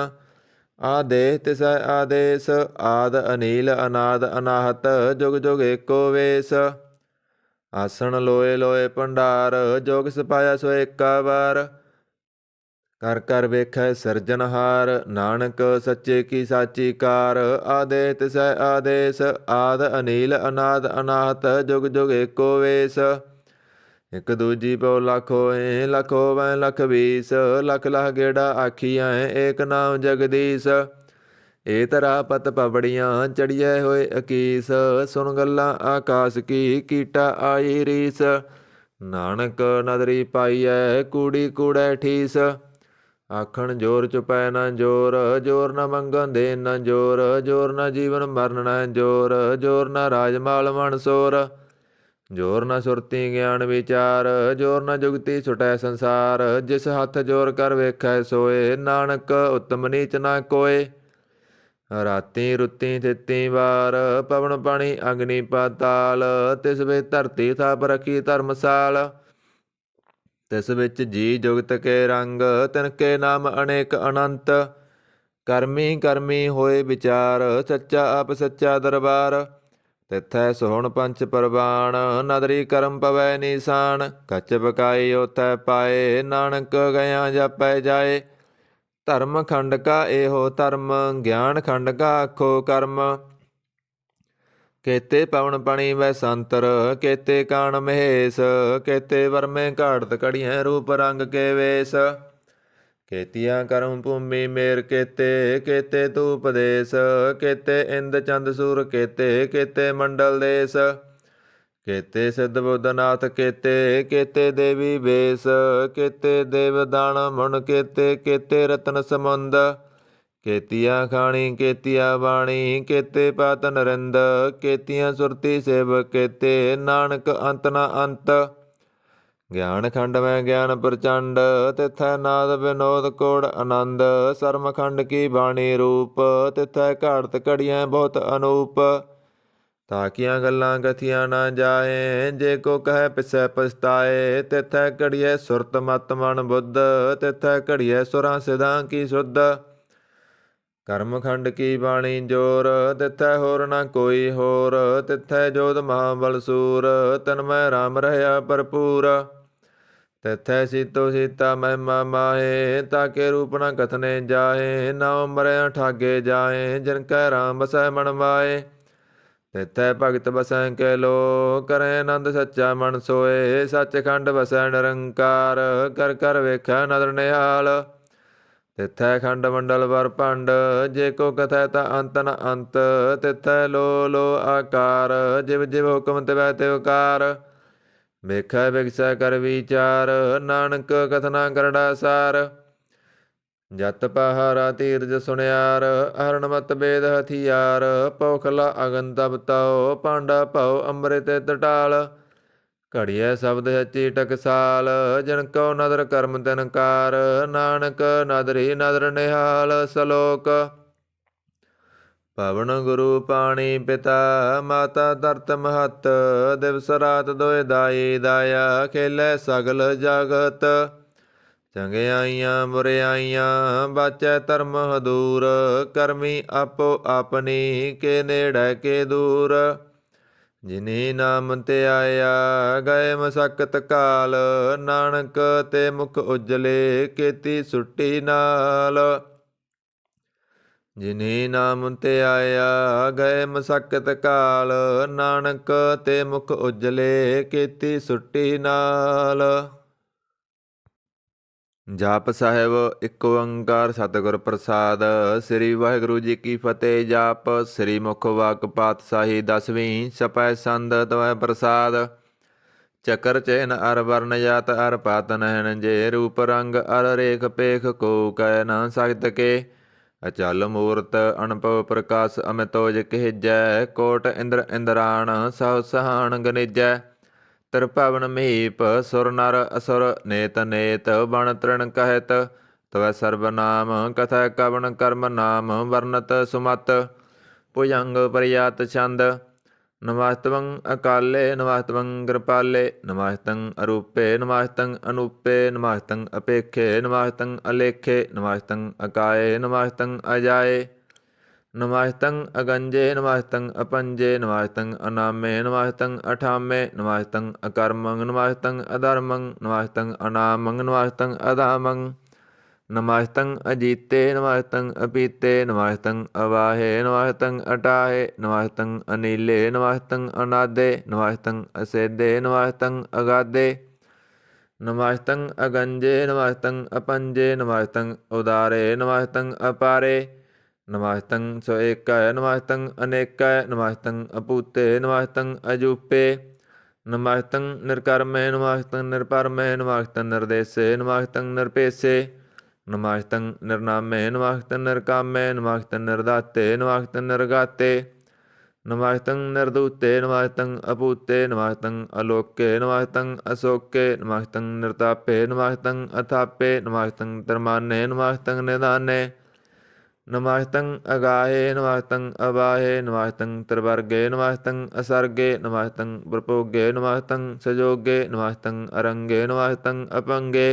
ਆਦੇਸ ਤਿਸੈ ਆਦੇਸ ਆਦ ਅਨੀਲ ਅਨਾਦ ਅਨਾਹਤ ਜੁਗ ਜੁਗ ਏਕੋ ਵੇਸ। ਆਸਣ ਲੋਏ ਲੋਏ ਭੰਡਾਰ ਜੋਗ ਸਪਾਇਆ ਸੋ ਏਕਾ ਵਾਰ। ਕਰ ਕਰ ਵੇਖੈ ਸਿਰਜਨਹਾਰ ਨਾਨਕ ਸੱਚੇ ਕੀ ਸਾਚੀ ਕਾਰ। ਆਦੇਸ ਤਿਸੈ ਆਦੇਸ ਆਦ ਅਨੀਲ ਅਨਾਦ ਅਨਾਹਤ ਜੁਗ ਜੁਗ ਏਕੋ ਵੇਸ। ਇਕ ਦੂਜੀ ਪਉ ਲੱਖ ਹੋਏ ਲੱਖ ਹੋਵੈ ਲੱਖ ਵੀਸ। ਲੱਖ ਲਖ ਗੇੜਾ ਆਖੀਐ ਏਕ ਨਾਮ ਜਗਦੀਸ਼। ਏ ਧਰਾ ਪਤ ਪਵੜੀਆਂ ਚੜੀਐ ਹੋਏ ਅਕੀਸ। ਸੁਣ ਗੱਲਾਂ ਆਕਾਸ ਕੀ ਕੀਟਾ ਆਈ ਰੀਸ। ਨਾਨਕ ਨਦਰੀ ਪਾਈਐ ਕੂੜੀ ਕੂੜੈ ਠੀਸ। ਆਖਣ ਜੋਰ ਚੁਪੈ ਨਾ ਜੋਰ ਜੋਰ ਨਾ ਮੰਗਣ ਦੇ ਨਾ ਜੋਰ। ਜੋਰ ਨਾ ਜੀਵਨ ਮਰਨ ਨਾ ਜੋਰ ਜੋਰ ਨਾ ਰਾਜਮਾਲ ਮਨਸੋਰ। ਜੋਰ ਨਾ ਸੁਰਤੀ ਗਿਆਨ ਵਿਚਾਰ ਜੋਰ ਨਾ ਜੁਗਤੀ ਛੁਟੈ ਸੰਸਾਰ। ਜਿਸ ਹੱਥ ਜੋਰ ਕਰ ਵੇਖੈ ਸੋਏ ਨਾਨਕ ਉਤਮ ਨੀਚ ਨਾ ਕੋਏ। ਰਾਤੀ ਰੁੱਤੀ ਥਿੱਤੀ ਵਾਰ ਪਵਨ ਪਾਣੀ ਅਗਨੀ ਪਾਤਾਲ। ਤਿਸ ਵਿੱਚ ਧਰਤੀ ਥਾਪ ਰੱਖੀ ਧਰਮਸਾਲ। ਤਿਸ ਵਿੱਚ ਜੀ ਜੁਗਤ ਕੇ ਰੰਗ ਤਿਨਕੇ ਨਾਮ ਅਨੇਕ ਅਨੰਤ। ਕਰਮੀ ਕਰਮੀ ਹੋਏ ਵਿਚਾਰ ਸੱਚਾ ਆਪ ਸੱਚਾ ਦਰਬਾਰ। ਤਿਥੈ ਸੋਹਣ ਪੰਚ ਪਰਵਾਨ ਨਦਰੀ ਕਰਮ ਪਵੈ ਨੀਸਾਨ। ਕੱਚ ਪਕਾਈ ਓਥੈ ਪਾਏ ਨਾਨਕ ਗਿਆ ਜਾਪੈ ਜਾਏ। ਧਰਮ ਖੰਡ ਕਾ ਇਹੋ ਧਰਮ ਗਿਆਨ ਖੰਡ ਕਾ ਆਖੋ ਕਰਮ। ਕੇਤੇ ਪਵਨ ਪਣੀ ਵੈ ਸੰਤਰ ਕੇਤੇ ਕਾਣ ਮਹੇਸ਼। ਕੇਤੇ ਵਰਮੇ ਘਾੜਤ ਘੜੀਐ ਰੂਪ ਰੰਗ ਕੇ ਵੇਸ। ਕੇਤੀਆਂ ਕਰਮ ਭੂਮੀ ਮੇਰ ਕੇਤੇ ਕੇਤੇ ਤੂ ਉਪਦੇਸ। ਕੇਤੇ ਇੰਦ ਚੰਦ ਸੂਰ ਕੇਤੇ ਕੇਤੇ ਮੰਡਲ ਦੇਸ। ਕੇਤੇ ਸਿੱਧ ਬੁੱਧਨਾਥ ਕੇਤੇ ਕੇਤੇ ਦੇਵੀ ਵੇਸ। ਕੇਤੇ ਦੇਵ ਦਾਨ ਮੁਨ ਕੇਤੇ ਕੇਤੇ ਰਤਨ ਸਮੁੰਦ। ਕੇਤੀਆਂ ਖਾਣੀ ਕੇਤੀਆਂ ਬਾਣੀ ਕੇਤੇ ਪਾਤ ਨਰਿੰਦ। ਕੇਤੀਆਂ ਸੁਰਤੀ ਸੇਵਕ ਕੇਤੇ ਨਾਨਕ ਅੰਤ ਨਾ ਅੰਤ। ਗਿਆਨ ਖੰਡ ਮੈਂ ਗਿਆਨ ਪ੍ਰਚੰਡ ਤਿਥੈ ਨਾਦ ਵਿਨੋਦ ਕੋੜ ਆਨੰਦ। ਸਰਮ ਖੰਡ ਕੀ ਬਾਣੀ ਰੂਪ ਤਿਥੈ ਘਾੜਤ ਘੜੀਐ ਬਹੁਤ ਅਨੂਪ। ਤਾਕੀਆਂ ਗੱਲਾਂ ਕਥੀਆਂ ਨਾ ਜਾਏ ਜੇ ਕੋ ਕਹੈ ਪਿਸੈ ਪਛਤਾਏ। ਤਿਥੈ ਘੜੀਐ ਸੁਰਤ ਮਤ ਮਨ ਬੁੱਧ ਤਿਥੈ ਘੜੀਐ ਸੁਰਾਂ ਸਿਧਾਂ ਕੀ ਸੁਧ। ਕਰਮ ਖੰਡ ਕੀ ਬਾਣੀ ਜੋਰ ਤਿਥੈ ਹੋਰ ਨਾ ਕੋਈ ਹੋਰ। ਤਿਥੈ ਜੋਧ ਮਹਾਬਲ ਸੂਰ ਤਨ ਮੈਂ ਰਾਮ ਰਹਿਆ ਭਰਪੂਰ। ਤਿਥੈ ਸੀਤੋ ਸੀਤਾ ਮਹਿਮਾ ਮਾਹੇ ਤਾਕੇ ਰੂਪ ਨਾ ਕਥਨੇ ਜਾਹੇ। ਨਾਉ ਮਰਿਆ ਠਾਗੇ ਜਾਏ ਜਿਨ ਕੈ ਰਾਮ ਬਸੈ ਮਨ ਮਾਏ। ਤਿਥੈ ਭਗਤ ਬਸੈ ਕੇ ਲੋ ਕਰੈ ਆਨੰਦ ਸੱਚਾ ਮਨ ਸੋਏ। ਸੱਚਖੰਡ ਬਸੈ ਨਿਰੰਕਾਰ ਕਰ ਕਰ ਵੇਖੈ ਨਦਰ ਨਿਹਾਲ। ਤਿਥੈ ਖੰਡ ਮੰਡਲ ਵਰ ਭੰਡ ਜੇ ਕੋ ਕਥੈ ਤਾ ਅੰਤ ਨ ਅੰਤ। ਤਿਥੈ ਲੋ ਲੋ ਆਕਾਰ ਜਿਵ ਜਿਵ ਹੁਕਮ ਤਿਵੈ ਤਿਵਕਾਰ। ਵੇਖੈ ਵਿਗਸੈ ਕਰ ਵਿਚਾਰ ਨਾਨਕ ਕਥਨਾ ਕਰੜਾ ਸਾਰ। ਜਤ ਪਹਾਰਾ ਤੀਰਜ ਸੁਣਿਆਰ ਹਰਨ ਮਤ ਬੇਦ ਹਥਿਆਰ। ਪੌਖਲਾ ਅਗਨ ਤਬ ਤਉ ਪਾਂਡਾ ਭਉ ਅੰਮ੍ਰਿਤ ਟਟਾਲ। ਘੜੀਐ ਸ਼ਬਦ ਸੱਚੀ ਟਕਸਾਲ ਜਿਨ ਕਉ ਨਦਰ ਕਰਮ ਤਿਨਕਾਰ। ਨਾਨਕ ਨਦਰੀ ਨਦਰ ਨਿਹਾਲ। ਸਲੋਕ ਪਵਨ ਗੁਰੂ ਪਾਣੀ ਪਿਤਾ ਮਾਤਾ ਧਰਤ ਮਹਤ। ਦਿਵਸ ਰਾਤ ਦੋਇ ਦਾਈ ਦਾਇਆ ਖੇਲੇ ਸਗਲ ਜਗਤ। ਚੰਗਿਆਈਆਂ ਬੁਰਿਆਈਆਂ ਬਾਚੈ ਧਰਮ ਹਦੂਰ। ਕਰਮੀ ਆਪੋ ਆਪਣੀ ਕੇ ਨੇੜੈ ਕੇ ਦੂਰ। ਜਿਨੀ ਨਾਮ ਧਿਆਇਆ ਗਏ ਮਸਕਤ ਕਾਲ। ਨਾਨਕ ਤੇ ਮੁਖ ਉਜਲੇ ਕੀਤੀ ਸੁੱਟੀ ਨਾਲ। ਜਿਨੀ ਨਾਮ ਧਿਆਇਆ ਗਏ ਮਸਕਤ ਕਾਲ। ਨਾਨਕ ਤੇ ਮੁਖ ਉਜਲੇ ਕੀਤੀ ਸੁੱਟੀ ਨਾਲ। ਜਾਪ ਸਾਹਿਬ ਇੱਕ ਓੰਕਾਰ ਸਤਿਗੁਰ ਪ੍ਰਸਾਦ। ਸ੍ਰੀ ਵਾਹਿਗੁਰੂ ਜੀ ਕੀ ਫਤਿਹ। ਜਾਪ ਸ੍ਰੀ ਮੁਖ ਵਾਕ ਪਾਤਸ਼ਾਹੀ ਦਸਵੀਂ ਛਪੈ ਸੰਦ ਤਵੈ ਪ੍ਰਸਾਦ। ਚੱਕਰ ਚਿਨ ਅਰ ਵਰਨ ਜਾਤ ਅਰ ਪਾਤ ਨਹਿਣ ਜੇ। ਰੂਪ ਰੰਗ ਅਰ ਰੇਖ ਪੇਖ ਕੋ ਕਹਿ ਨਾ ਸਕਤ ਕੇ। ਅਚਲ ਮੂਰਤ ਅਨਭਵ ਪ੍ਰਕਾਸ਼ ਅਮਿਤੋਜ ਕਹਿਜੈ। ਕੋਟ ਇੰਦਰ ਇੰਦਰਾਣ ਸਹੁ ਸਹਾਣ ਗਨੇਜੈ। ਤ੍ਰਿਭਵਨ ਮਹੀਪ ਸੁਰ ਨਰ ਅਸੁਰ ਨੇਤ ਨੇਤ ਬਣ ਤ੍ਰਿਣ ਕਹਿਤ। ਤਵੈ ਸਰਬ ਨਾਮ ਕਥੈ ਕਵਣ ਕਰਮ ਨਾਮ ਵਰਨਤ ਸੁਮਤ। ਭੁਜੰਗ ਪ੍ਰਿਆਤ ਛੰਦ ਨਮਸਤਵੰ ਅਕਾਲੇ ਨਮਸਤਵੰ ਕਿਰਪਾਲੇ ਨਮਸਤੰ ਅਰੂਪੇ ਨਮਸਤੰ ਅਨੂਪੇ ਨਮਸਤੰ ਅਪੇਖੇ ਨਮਸਤੰ ਅਲੇਖੇ ਨਮਸਤੰ ਅਕਾਏ ਨਮਸਤੰ ਅਜਾਏ ਨਮਸਤੰ ਅਗੰਜੇ ਨਮਸਤੰ ਅਪੰਜੇ ਨਮਸਤੰ ਅਨਾਮੇ ਨਮਸਤੰ ਅਠਾਮੇ ਨਮਸਤੰ ਅਕਰਮੰ ਨਮਸਤੰ ਅਧਰਮੰ ਨਮਸਤੰ ਅਨਾਮੰ ਨਮਸਤੰ ਅਧਾਮੰ ਨਮਸਤੰ ਅਜੀਤੇ ਨਮਸਤੰ ਅਪੀਤੇ ਨਮਸਤੰ ਅਵਾਹੇ ਨਮਸਤੰ ਅਟਾਹੇ ਨਮਸਤੰ ਅਨੀਲੇ ਨਮਸਤੰ ਅਨਾਦੇ ਨਮਸਤੰ ਅਸੇਦੇ ਨਮਸਤੰ ਅਗਾਦੇ ਨਮਸਤੰ ਅਗੰਜੇ ਨਮਸਤੰ ਅਪੰਜੇ ਨਮਸਤੰ ਉਦਾਰੇ ਨਮਸਤੰ ਅਪਾਰੇ ਨਮਸਤੰ ਸੋ ਏਕੈ ਨਮਸਤੰ ਅਨੇਕੈ ਨਮਸਤੰ ਅਪੂਤੇ ਨਮਸਤੰ ਅਜੂਪੇ ਨਮਸਤੰ ਨਿਰਕਰਮੇ ਨਮਸਤੰ ਨਿਰਪਰਮੇ ਨਮਸਤੰ ਨਿਰਦੇਸੇ ਨਮਸਤੰ ਨਿਰਪੇਸੇ ਨਮਸਤੰ ਨਿਰਨਾਮੇ ਨਮਸਤੰ ਨਿਰਕਾਮੇ ਨਮਸਤੰ ਨਿਰਦਾਤੇ ਨਮਸਤੰ ਨਿਰਗਾਤੇ ਨਮਸਤੰ ਨਿਰਦੂਤੇ ਨਮਸਤੰ ਅਪੂਤੇ ਨਮਸਤੰ ਅਲੋਕੇ ਨਮਸਤੰ ਅਸੋਕੇ ਨਮਸਤੰ ਨਿਰਤਾਪੇ ਨਮਸਤੰ ਅਥਾਪੇ ਨਮਸਤੰ ਧਰਮਾਨੇ ਨਮਸਤੰ ਨਿਦਾਨੇ ਨਮਸਤੰ ਅਗਾਹੇ ਨਮਸਤੰ ਅਵਾਹੇ ਨਮਸਤੰ ਤ੍ਰਿਵਰਗੇ ਨਮਸਤੰ ਅਸਰਗੇ ਨਮਸਤੰ ਪ੍ਰਭੋਗੇ ਨਮਸਤੰ ਸਜੋਗੇ ਨਮਸਤੰ ਅਰੰਗੇ ਨਮਸਤੰ ਅਪੰਗੇ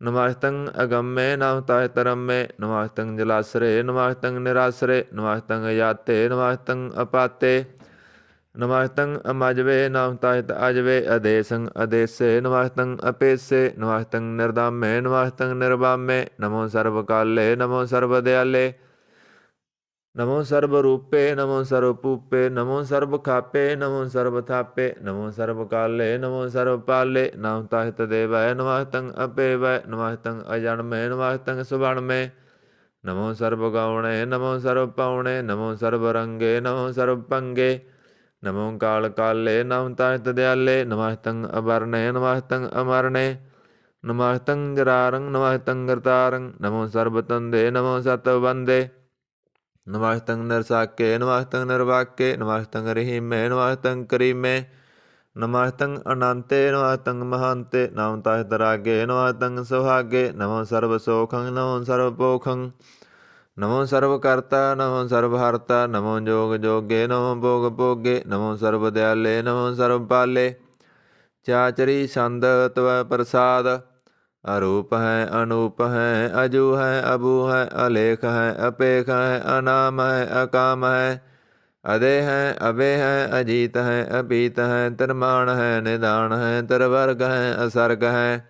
ਨਮਸਤੰ ਅਗੰਮੇ ਨਮਸਤੰ ਤਰੰਮੇ ਨਮਸਤੰ ਜਲਾਸਰੇ ਨਮਸਤੰ ਨਿਰਾਸਰੇ ਨਮਸਤੰ ਅਜਾਤੇ ਨਮਸਤੰ ਅਪਾਤੇ ਨਮਸਤੰ ਅਮਜਵੇ ਨਮਸਤੰ ਅਜਵੇ ਅਦੇਸੰ ਅਦੇਸੇ ਨਮਸਤੰ ਅਪੇਸੇ ਨਮਸਤੰ ਨਿਰਦਾਮੇ ਨਮਸਤੰ ਨਿਰਵਾਮੇ ਨਮੋ ਸਰਵਕਾਲੇ ਨਮੋ ਸਰਵਦਿਆਲੇ ਨਮੋ ਸਰਬ ਰੂਪੇ ਨਮੋ ਸਰਬ ਭੂਪੇ ਨਮੋ ਸਰਬ ਖਾਪੇ ਨਮੋ ਸਰਬ ਥਾਪੇ ਨਮੋ ਸਰਬ ਕਾਲੇ ਨਮੋ ਸਰਬ ਪਾਲੇ ਨਮਸਤੰ ਤਦੇਵੈ ਨਮਸਤੰ ਅਪੇਵੈ ਨਮਸਤੰ ਅਜਨਮੇ ਨਮਸਤੰ ਸੁਬਣਮੇ ਨਮੋ ਸਰਬ ਗਾਉਣੇ ਨਮੋ ਸਰਬ ਪਾਉਣੇ ਨਮੋ ਸਰਬ ਰੰਗੇ ਨਮੋ ਸਰਬ ਪੰਗੇ ਨਮੋ ਕਾਲ ਕਾਲੇ ਨਮਸਤੰ ਤਦਿਆਲੇ ਨਮਸਤੰ ਅਵਰਣੇ ਨਮਸਤੰ ਅਮਰਣੇ ਨਮਸਤੰ ਜਰਾਰੰ ਨਮਸਤੰ ਕਰਤਾਰੰ ਨਮੋ ਸਰਬ ਤੰਦੇ ਨਮੋ ਸਤ ਬੰਦੇ ਨਮਸਤੰ ਨਿਰਸਾਕੇ ਨਮਸਤੰ ਨਿਰਵਾਕੇ ਨਮਸਤੰ ਰਹੀਮੇ ਨਮਸਤੰ ਕਰੀਮੇ ਨਮਸਤੰ ਅਨੰਤੇ ਨਮਸਤੰ ਮਹੰਤੇ ਨਮਸਤੰ ਤਰਾਗੇ ਨਮਸਤੰ ਸੁਹਾਗੇ ਨਮੋ ਸਰਬ ਸੋਖੰ ਨਮੋ ਸਰਬ ਪੋਖੰ ਨਮੋ ਸਰਬ ਕਰਤਾ ਨਮੋ ਸਰਬ ਹਰਤਾ ਨਮੋ ਜੋਗ ਜੋਗੇ ਨਮੋ ਭੋਗ ਭੋਗੇ ਨਮੋ ਸਰਬ ਦਿਆਲੇ ਨਮੋ ਸਰਬ ਪਾਲੇ ਚਾਚਰੀ ਛੰਦ ਤਵੈ ਪ੍ਰਸਾਦ ਅਰੂਪ ਹੈ ਅਨੂਪ ਹੈ ਅਜੂ ਹੈ ਅਬੂ ਹੈ ਅਲੇਖ ਹੈ ਅਪੇਖ ਹੈ ਅਨਾਮ ਹੈ ਅਕਾਮ ਹੈ ਅਦੇ ਹੈ ਅਬੇ ਹੈ ਅਜੀਤ ਹੈ ਅਪੀਤ ਹੈ ਤਿਰਮਾਣ ਹੈ ਨਿਦਾਨ ਹੈ ਤਿਰਵਰਗ ਹੈ ਅਸਰਗ ਹੈ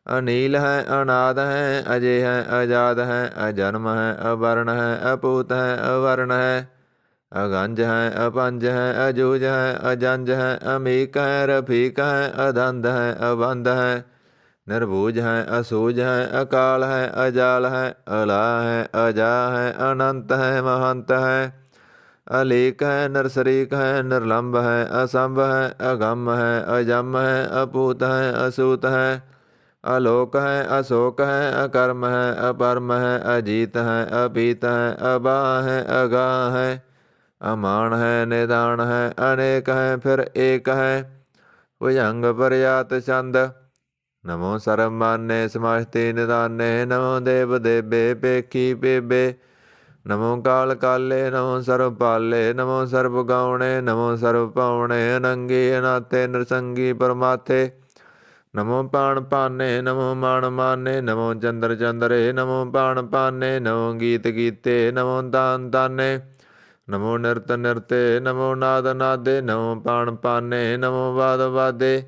ਅਨੀਲ ਹੈ ਅਨਾਦ ਹੈ ਅਜੇ ਹੈ ਅਜਾਦ ਹੈ ਅਜਨਮ ਹੈ ਅਵਰਨ ਹੈ ਅਪੂਤ ਹੈ ਅਵਰਨ ਹੈ ਅਗੰਜ ਹੈ ਅਪੰਜ ਹੈ ਅਜੂਜ ਹੈ ਅਜੰਜ ਹੈ ਅਮੀਕ ਹੈ ਰਫੀਕ ਹੈ ਅਦੰਦ ਹੈ ਅਬੰਦ ਹੈ ਨਿਰਭੂਜ ਹੈ ਅਸੂਜ ਹੈ ਅਕਾਲ ਹੈ ਅਜਾਲ ਹੈ ਅਲਾ ਹੈ ਅਜਾ ਹੈ ਅਨੰਤ ਹੈ ਮਹੰਤ ਹੈ ਅਲੇਕ ਹੈ ਨਿਰਸਰੀਕ ਹੈ ਨਿਰਲੰਭ ਹੈ ਅਸੰਭ ਹੈ ਅਗੰਮ ਹੈ ਅਜਮ ਹੈ ਅਪੂਤ ਹੈ ਅਸੂਤ ਹੈ ਅਲੋਕ ਹੈ ਅਸ਼ੋਕ ਹੈ ਅਕਰਮ ਹੈ ਅਪਰਮ ਹੈ ਅਜੀਤ ਹੈ ਅਪੀਤ ਹੈ ਅਬਾ ਹੈ ਅਗਾ ਹੈ ਅਮਾਨ ਹੈ ਨਿਦਾਨ ਹੈ ਅਨੇਕ ਹੈ ਫਿਰ ਏਕ ਹੈ ਭੁਜੰਗ ਪਰਿਆਤ ਛੰਦ ਨਮੋ ਸਰਬ ਮਾਨੇ ਸਮਸਤੀ ਨਿਦਾਨੇ ਨਮੋ ਦੇਵ ਦੇਬੇ ਪੇਖੀ ਪੇਬੇ ਨਮੋ ਕਾਲ ਕਾਲੇ ਨਮੋ ਸਰਬ ਪਾਲੇ ਨਮੋ ਸਰਬ ਗਾਉਣੇ ਨਮੋ ਸਰਬ ਪਾਉਣੇ ਅਨੰਗੀ ਅਨਾਤੇ ਨਿਰਸੰਗੀ ਪਰਮਾਥੇ ਨਮੋ ਪਾਣ ਪਾਨੇ ਨਮੋ ਮਾਣ ਮਾਨੇ ਨਮੋ ਚੰਦਰ ਚੰਦਰੇ ਨਮੋ ਪਾਣ ਪਾਨੇ ਨਮੋ ਗੀਤ ਗੀਤੇ ਨਮੋ ਦਾਨ ਦਾਨੇ ਨਮੋ ਨਿਰਤ ਨਿਰਤੇ ਨਮੋ ਨਾਦ ਨਾਦੇ ਨਮੋ ਪਾਣ ਪਾਨੇ ਨਮੋ ਵਾਦ ਵਾਦੇ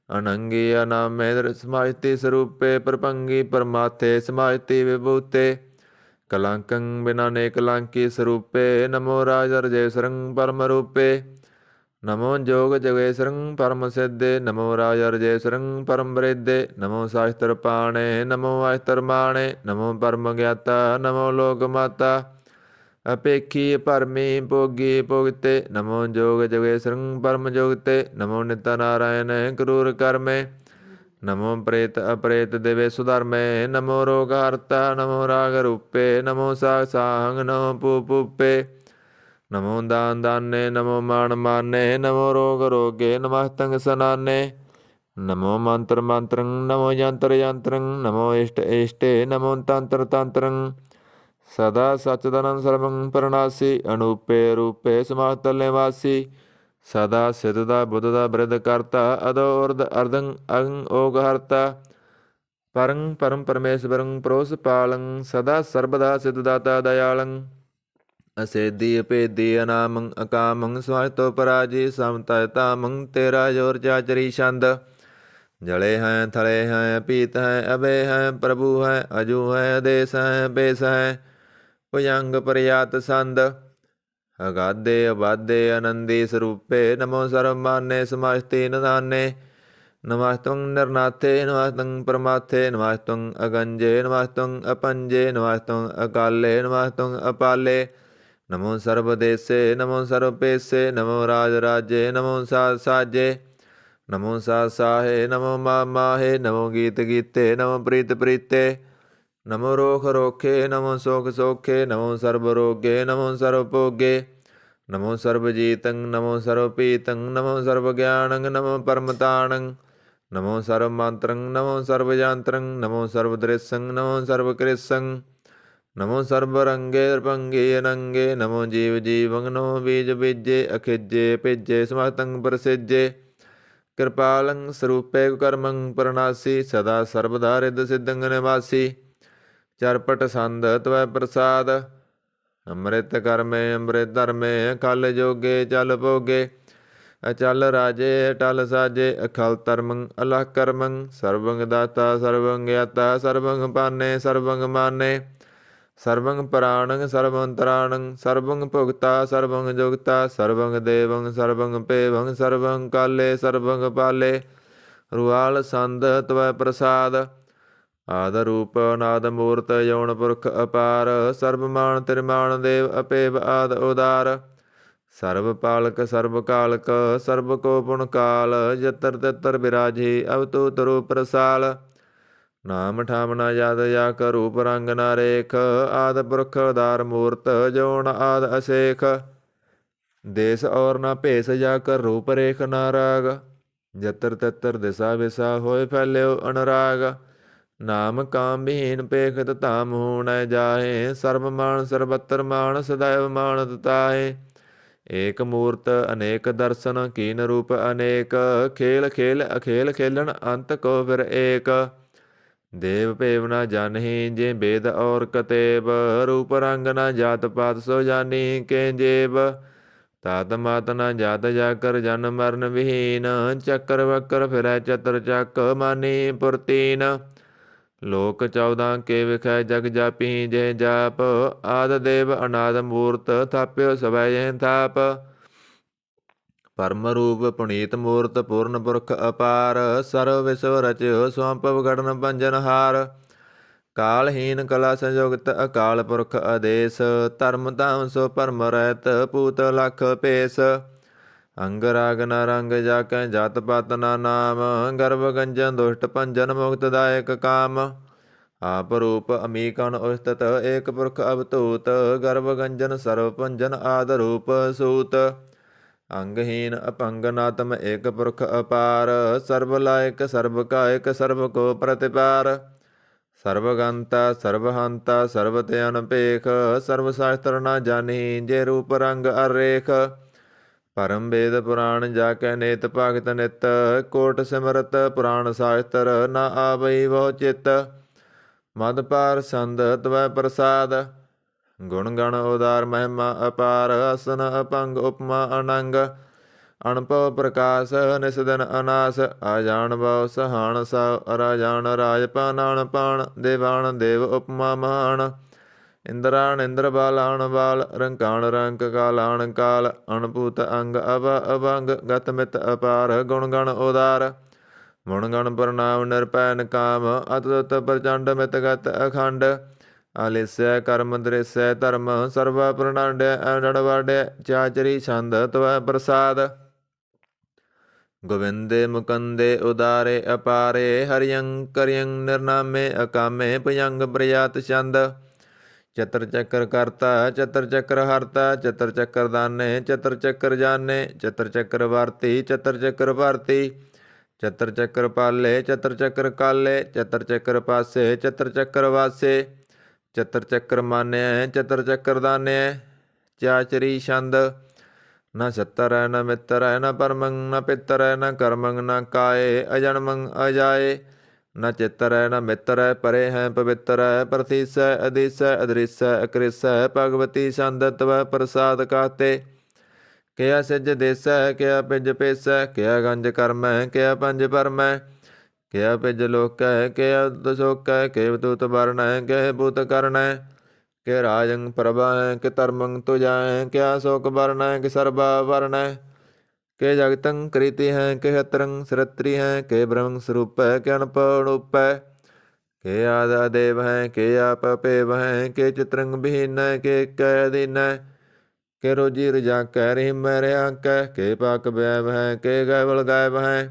ਅਨੰਗੀ ਅਨਾਮੇ ਸਮਾਜਤੀ ਸਰੂਪੇ ਪ੍ਰਪੰਗੀ ਪਰਮਾਥੇ ਸਮਾਜਤੀ ਵਿਭੂਤੇ ਕਲੰਕੰ ਬਿਨਾ ਨੇ ਕਲੰਕੀ ਸਰੂਪੇ ਨਮੋ ਰਾਜ ਰਜੇ ਸਰੰ ਪਰਮ ਰੂਪੇ ਨਮੋ ਜੋਗ ਜਗੇਸਰੰ ਪਰਮ ਸਿੱਧੇ ਨਮੋ ਰਾਜ ਰਜੇ ਸਰੰ ਪਰਮ ਬ੍ਰਿਧੇ ਨਮੋ ਸਾਸਤਰ ਪਾਣੇ ਨਮੋ ਅਸਤਰ ਮਾਣੇ ਨਮੋ ਪਰਮ ਗਿਆਤਾ ਨਮੋ ਲੋਕ ਮਾਤਾ ਅਪੇਖੀ ਪਰਮੀ ਭੋਗੀ ਭੋਗਤੇ ਨਮੋ ਜੋਗ ਜਗੇਸਰੰ ਪਰਮ ਜੋਗਤੇ ਨਮੋ ਨਿਤ ਨਾਰਾਇਣ ਕਰੂਰ ਕਰਮੇ ਨਮੋ ਪ੍ਰੇਤ ਅਪ੍ਰੇਤ ਦੇਵੇ ਸੁਧਰਮੇ ਨਮੋ ਰੋਗ ਹਰਤਾ ਨਮੋ ਰਾਗ ਰੂਪੇ ਨਮੋ ਸਾਹੰਗ ਨਮੋ ਪੂਪੇ ਨਮੋ ਦਾਨ ਦਾਨੇ ਨਮੋ ਮਾਣ ਮਾਨੇ ਨਮੋ ਰੋਗ ਰੋਗੇ ਨਮਸਤੰ ਸਨਾਨੇ ਨਮੋ ਮੰਤਰ ਮੰਤਰੰ ਨਮੋ ਯੰਤਰ ਯੰਤਰੰ ਨਮੋ ਇਸ਼ਟ ਇਸ਼ਟੇ ਨਮੋ ਤੰਤਰ ਤੰਤਰੰ ਸਦਾ ਸਚਦਨੰ ਸਰਵੰ ਪ੍ਰਣਾਸੀ ਅਨੂਪੇ ਰੂਪੇ ਸਮਾਤਲ ਨਿਵਾਸੀ ਸਦਾ ਸਿਧ ਦਾ ਬੁੱਧ ਦਾ ਬਿਰਧ ਕਰਤਾ ਅਦੋ ਉਰਦ ਅਰਦੰ ਅੰ ਓਗ ਹਰਤਾ ਪਰੰ ਪਰਮ ਪਰਮੇਸ਼ਵਰੰ ਪ੍ਰੋਸ ਪਾਲੰ ਸਦਾ ਸਰਬਦਾ ਸਿਧ ਦਾਤਾ ਦਇਆਲੰ ਅਸੇਦੀ ਅਭੇਦੀ ਅਨਾਮੰ ਅਕਾਮੰ ਸਵਾਇਤੋ ਪਰਾਜੀ ਸਮਤੈ ਤਾਮੰ ਤੇਰਾ ਜੋਰ ਚਾਚਰੀ ਛੰਦ ਜਲੇ ਹੈ ਥਲੇ ਹੈ ਪੀਤ ਹੈ ਅਬੇ ਹੈ ਪ੍ਰਭੂ ਹੈ ਅਜੂ ਹੈ ਅਦੇਸ ਹੈ ਬੇਸ ਹੈ ਭੁਜੰਗ ਪ੍ਰਯਾਤ ਸੰਦ ਅਗਾਧੇ ਅਬਾਧੇ ਅਨੰਦੀ ਸਰੂਪੇ ਨਮੋ ਸਰਵਮਾਨੇ ਸਮਸਤੀ ਨਿਧਾਨੇ ਨਮਸਤੰ ਨਿਰਨਾਥੇ ਨਮਸਤੰ ਪਰਮਾਥੇ ਨਮਸਤੰ ਅਗੰਜੇ ਨਮਸਤੰ ਅਪੰਜੇ ਨਮਸਤੰ ਅਕਾਲੇ ਨਮਸਤੰ ਅਪਾਲੇ ਨਮੋ ਸਰਬਦੇਸੇ ਨਮੋ ਸਰਬਪੇਸੇ ਨਮੋ ਰਾਜ ਰਾਜੇ ਨਮੋ ਸਾਜ ਸਾਜੇ ਨਮੋ ਸਾਜ ਸਾਹੇ ਨਮੋ ਮਾਹੇ ਨਮੋ ਗੀਤ ਗੀਤੇ ਨਮੋ ਪ੍ਰੀਤ ਪ੍ਰੀਤੇ ਨਮੋ ਰੋਖ ਰੋਖੇ ਨਮੋ ਸੋਖ ਸੋਖੇ ਨਮੋ ਸਰਬ ਰੋਗੇ ਨਮੋ ਸਰਬ ਭੋਗੇ ਨਮੋ ਸਰਬ ਜੀਤੰ ਨਮੋ ਸਰਬ ਪੀਤੰ ਨਮੋ ਸਰਬ ਗਿਆਨੰ ਨਮੋ ਪਰਮਤਾਣੰ ਨਮੋ ਸਰਬ ਮੰਤਰੰ ਨਮੋ ਸਰਬ ਯੰਤਰੰ ਨਮੋ ਸਰਬ ਦ੍ਰਿਸੰ ਨਮੋ ਸਰਬ ਕ੍ਰਿਸੰ ਨਮੋ ਸਰਬ ਰੰਗੇ ਰਪੰਗੇ ਅਨੰਗੇ ਨਮੋ ਜੀਵ ਜੀਵੰ ਨਮੋ ਬੀਜ ਬੀਜੇ ਅਖਿਜੇ ਭੇਜੇ ਸਮਸਤੰ ਪ੍ਰਸਿਜੇ ਕਿਰਪਾਲੰ ਸਰੂਪੇ ਕਰਮੰ ਪਰਨਾਸੀ ਸਦਾ ਸਰਬਦਾ ਰਿਦ ਸਿद्धੰ ਨਿਵਾਸੀ ਚਰਪਟ ਸੰਦ ਤਵੈ ਪ੍ਰਸਾਦ ਅੰਮ੍ਰਿਤ ਕਰਮੇ ਅੰਮ੍ਰਿਤ ਧਰਮੇ ਅਕਲ ਜੋਗੇ ਚਲ ਭੋਗੇ ਅਚਲ ਰਾਜੇ ਅਟਲ ਸਾਜੇ ਅਖਲ ਧਰਮੰ ਅਲਹ ਕਰਮੰ ਸਰਬੰਗ ਦਾਤਾ ਸਰਬੰਗ ਗਿਆਤਾ ਸਰਬੰਗ ਪਾਨੇ ਸਰਬੰਗ ਮਾਨੇ ਸਰਬੰਗ ਪ੍ਰਾਣੰ ਸਰਬੰਤਰਾਣੰ ਸਰਬੰਗ ਭੁਗਤਾ ਸਰਬੰਗ ਜੁਗਤਾ ਸਰਬੰਗ ਦੇਵੰ ਸਰਬੰਗ ਭੇਵੰ ਸਰਬੰਗ ਕਾਲੇ ਸਰਬੰਗ ਪਾਲੇ ਰੁਆਲ ਸੰਦ ਤਵੈ ਪ੍ਰਸਾਦ ਆਦ ਰੂਪ ਅਨਾਦ ਮੂਰਤ ਯੋਨ ਪੁਰਖ ਅਪਾਰ ਸਰਬ ਮਾਨ ਤਿਰਮਾਨ ਦੇਵ ਅਪੇਵ ਆਦ ਉਦਾਰ ਸਰਬ ਪਾਲਕ ਸਰਬ ਕਾਲਕ ਸਰਬ ਕੋ ਪੁਨ ਕਾਲ ਜਤਰ ਤਤਰ ਬਿਰਾਜੀ ਅਵਤੂਤ ਰੂਪ ਰਸਾਲ ਨਾਮ ਠਾਮ ਨਾ ਯਾਦ ਜਾ ਕਰ ਰੂਪ ਰੰਗ ਨਾ ਰੇਖ ਆਦ ਪੁਰਖ ਉਦਾਰ ਮੂਰਤ ਜੋਨ ਆਦ ਅਸੇਖ ਦੇਸ ਔਰ ਨਾ ਭੇਸ ਜਾ ਕਰ ਰੂਪ ਰੇਖ ਨਾ ਰਾਗ ਜਤਰ ਤਤਰ ਦਿਸਾ ਵਿਸਾ ਹੋਏ ਫੈਲਿਓ ਅਨੁਰਾਗ ਨਾਮ ਕਾਮ ਵਿਹੀਨ ਪੇਖਤ ਧਾਮ ਹੋਣੈ ਜਾਹੇ ਸਰਬ ਮਾਨ ਸਰਬੱਤਰ ਮਾਨ ਸदैव ਮਾਨਤ ਤਾਹੇ ਏਕ ਮੂਰਤ ਅਨੇਕ ਦਰਸ਼ਨ ਕੀਨ ਰੂਪ ਅਨੇਕ ਖੇਲ ਖੇਲ ਅਖੇਲ ਖੇਲਣ ਅੰਤ ਕੋ ਫਿਰ ਏਕ ਦੇਵ ਭੇਵ ਨਾ ਜਾਨਹੀ ਜੇ ਬੇਦ ਔਰ ਕਤੇਬ ਰੂਪ ਰੰਗ ਨਾ ਜਾਤ ਪਾਤ ਸੋ ਜਾਨੀ ਕੇ ਜੇਬ ਤਾਤ ਮਾਤ ਨਾ ਜਾਤ ਜਾ ਕਰ ਜਨ ਮਰਨ ਵਿਹੀਨ ਚੱਕਰ ਵਕਰ ਫਿਰੈ ਚਤਰ ਚੱਕ ਮਾਨੀ ਪੁਰਤੀਨ ਲੋਕ 14 ਕੇ ਵਿਖੈ ਜਗ ਜਾਪੀ ਜੇ ਜਾਪ ਆਦ ਦੇਵ ਅਨਾਦ ਮੂਰਤ ਥਾਪਿਓ ਸਭੈ ਜੈ ਥਾਪ ਪਰਮ ਰੂਪ ਪੁਨੀਤ ਮੂਰਤ ਪੂਰਨ ਪੁਰਖ ਅਪਾਰ ਸਰਵ ਵਿਸਵ ਰਚਿਓ ਸਵੰਪਵ ਗੜਨ ਪੰਜਨ ਹਾਰ ਕਾਲਹੀਨ ਕਲਾ ਸੰਯੁਗਤ ਅਕਾਲ ਪੁਰਖ ਆਦੇਸ ਧਰਮ ਧਾਮ ਸੋ ਪਰਮ ਰਹਿਤ ਪੂਤ ਲਖ ਭੇਸ ਅੰਗ ਰਾਗ ਨਾ ਰੰਗ ਜਾ ਕੈ ਜਾਤ ਪਾਤ ਨਾ ਨਾਮ ਗਰਭ ਗੰਜਨ ਦੁਸ਼ਟ ਭੰਜਨ ਮੁਕਤ ਦਾਇਕ ਕਾਮ ਆਪ ਰੂਪ ਅਮੀਕਣ ਉਸਤਤ ਏਕ ਪੁਰਖ ਅਵਤੂਤ ਗਰਭ ਗੰਜਨ ਸਰਵ ਭੰਜਨ ਆਦ ਰੂਪ ਸੂਤ ਅੰਗਹੀਨ ਅਪੰਗ ਨਾਤਮ ਏਕ ਪੁਰਖ ਅਪਾਰ ਸਰਬ ਲਾਇਕ ਸਰਬ ਕਾਇਕ ਸਰਬ ਕੋ ਪ੍ਰਤਿਪਾਰ ਸਰਬਗੰਤਾ ਸਰਬਹੰਤਾ ਸਰਬ ਤੇ ਅਨਪੇਖ ਸਰਬ ਸ਼ਾਸਤਰ ਨਾ ਜਾਣੀ ਜੇ ਰੂਪ ਰੰਗ ਅਰੇਖ ਪਰਮ ਵੇਦ ਪੁਰਾਣ ਜਾ ਕੈ ਨੇਤ ਭਗਤ ਨਿਤ ਕੋਟ ਸਿਮਰਤ ਪੁਰਾਣ ਸ਼ਾਸਤਰ ਨਾ ਆਵਈ ਬਹੁ ਚਿਤ ਮਦ ਪਾਰ ਸੰਦ ਤਵੈ ਪ੍ਰਸਾਦ ਗੁਣ ਗਣ ਉਦਾਰ ਮਹਿਮਾ ਅਪਾਰ ਅਸਨ ਅਪੰਗ ਉਪਮਾ ਅਨੰਗ ਅਣਭਉ ਪ੍ਰਕਾਸ਼ ਨਿਸ ਦਿਨ ਅਨਾਸ ਆ ਜਾਣ ਬਹੁ ਸਹਾਣ ਸਾ ਰਾਜਾਨ ਰਾਜ ਪਾਨਾਣ ਪਾਣ ਦੇਵਾਨ ਦੇਵ ਉਪਮਾ ਮਹਾਨ ਇੰਦਰਾਣ ਇੰਦਰ ਬਾਲਾਣ ਬਾਲ ਰੰਕਾਣ ਰੰਕ ਕਾਲਾਣ ਕਾਲ ਅਣਭੂਤ ਅੰਗ ਅਭ ਅਭੰਗ ਗਤ ਮਿਤ ਅਪਾਰ ਗੁਣ ਗਣ ਉਦਾਰ ਮੁਣ ਗਣ ਪ੍ਰਣਾਮ ਨਿਰਭੈ ਨਕਾਮ ਅਤੁਤ ਪ੍ਰਚੰਡ ਮਿਤ ਗਤ ਅਖੰਡ ਆਲਿਸੈ ਕਰਮ ਦ੍ਰਿਸੈ ਧਰਮ ਸਰਵਾ ਪ੍ਰਣਾਂਡੈ ਅਡੜ ਵਾਡੈ ਚਾਚਰੀ ਛੰਦ ਤਵੈ ਪ੍ਰਸਾਦ ਗੋਵਿੰਦੇ ਮੁਕੰਦੇ ਉਦਾਰੇ ਅਪਾਰੇ ਹਰਿਯੰ ਕਰਿਯੰ ਨਿਰਨਾਮੇ ਅਕਾਮੇ ਭਯੰਗ ਪ੍ਰਯਾਤ ਛੰਦ ਚਤਰ ਚੱਕਰ ਕਰਤਾ ਚਤਰ ਚੱਕਰ ਹਰਤਾ ਚਤਰ ਚੱਕਰ ਦਾਨੇ ਚਤਰ ਚੱਕਰ ਜਾਨੇ ਚਤਰ ਚੱਕਰ ਵਰਤੀ ਚਤਰ ਚੱਕਰ ਭਰਤੀ ਚਤਰ ਚੱਕਰ ਪਾਲੇ ਚਤਰ ਚੱਕਰ ਕਾਲੇ ਚਤਰ ਚੱਕਰ ਪਾਸੇ ਚਤਰ ਚੱਕਰ ਵਾਸੇ ਚਤਰ ਚੱਕਰ ਮਾਨਿਆ ਚਤਰ ਚੱਕਰ ਦਾਨਿਆ ਚਾਚਰੀ ਛੰਦ न छत्तर न मित्र न परमं न पितर न कर्मं न काये अजन्मं अजाए न चित्र न मित्र परे हैं पवित्र प्रतीस अदिस अदृश अकृस भगवती छंद तव प्रसाद कहते किया सिज देस किया पिज पेस किया गंज कर्म किया पंज परम किया पिज लोक किया दुशोक के दूत वर्ण के भूत कर्ण के राजं प्रभा के धर्मं तुजा क्या शोक वर्ण के सर्वा वर्ण के जगतं कृति हैं के हत्रं सृत्री हैं के ब्रह्म स्वरूप है के अनपणूप है के आदा देव हैं के आप पेव हैं के चित्रंग विहीन के अधीन के रोजी रजा कह रही मेरे अंक के पाक वैव हैं के गैबल गायब हैं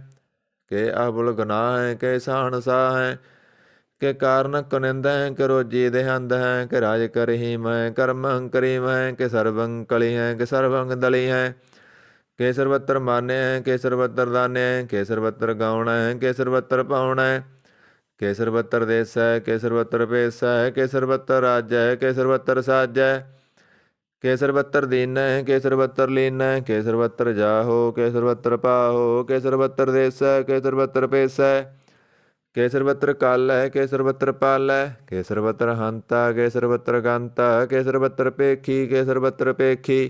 के आबुल गुनाह हैं के सहनसा हैं के कारण कुनिंद हैं के रोजी देहंद हैं के राज करही मैं कर्म करीम हैं के सर्वं कली हैं के सर्वंग दली हैं के सर्वत्र मान्य है के सर्वत्र दान्य है के सर्वत्र गौण है के सर्वत्र पाउण है के सर्वत्र देश है के सर्वत्र पेश है के सर्वत्र राज्य है के सर्वत्र साज है के सर्वत्र दीन है के सर्वत्र लीन है के सर्वत्र जाहो के सर्वत्र पाहो के सर्वत्र देश है के सर्वत्र पेश है के सर्वत्र काल है के सर्वत्र पाल है के सर्वत्र हंता के सर्वत्र गंता के सर्वत्र पेखी के सर्वत्र पेखी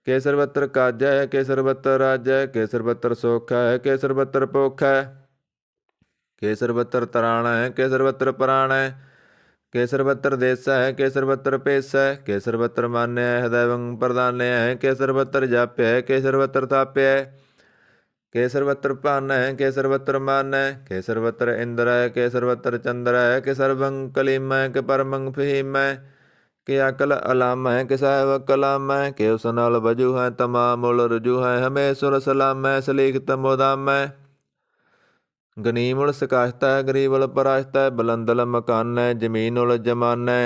के सर्वत्र काज है के सर्वत्र राज है के सर्वत्र सोख है के सर्वत्र पोख है के सर्वत्र तराण है के सर्वत्र प्राण है के सर्वत्र देश है के सर्वत्र पेश है के सर्वत्र मान्य है दैवं प्रदान्य है के सर्वत्र जाप्य है के सर्वत्र ताप्य है के सर्वत्र पान है के सर्वत्र मान है के सर्वत्र इंद्र है के सर्वत्र चंद्र है के सर्वं कलीम है के परमं फहीम है के अकल अलाम है के साहब कलाम है के उसनाल बजू है तमाम उल रुजू है हमें सुर सलाम है सलीख तमोदाम है गनीमुल सकाशता है गरीबुल पराशता है बुलंदल मकान है जमीन उल जमान है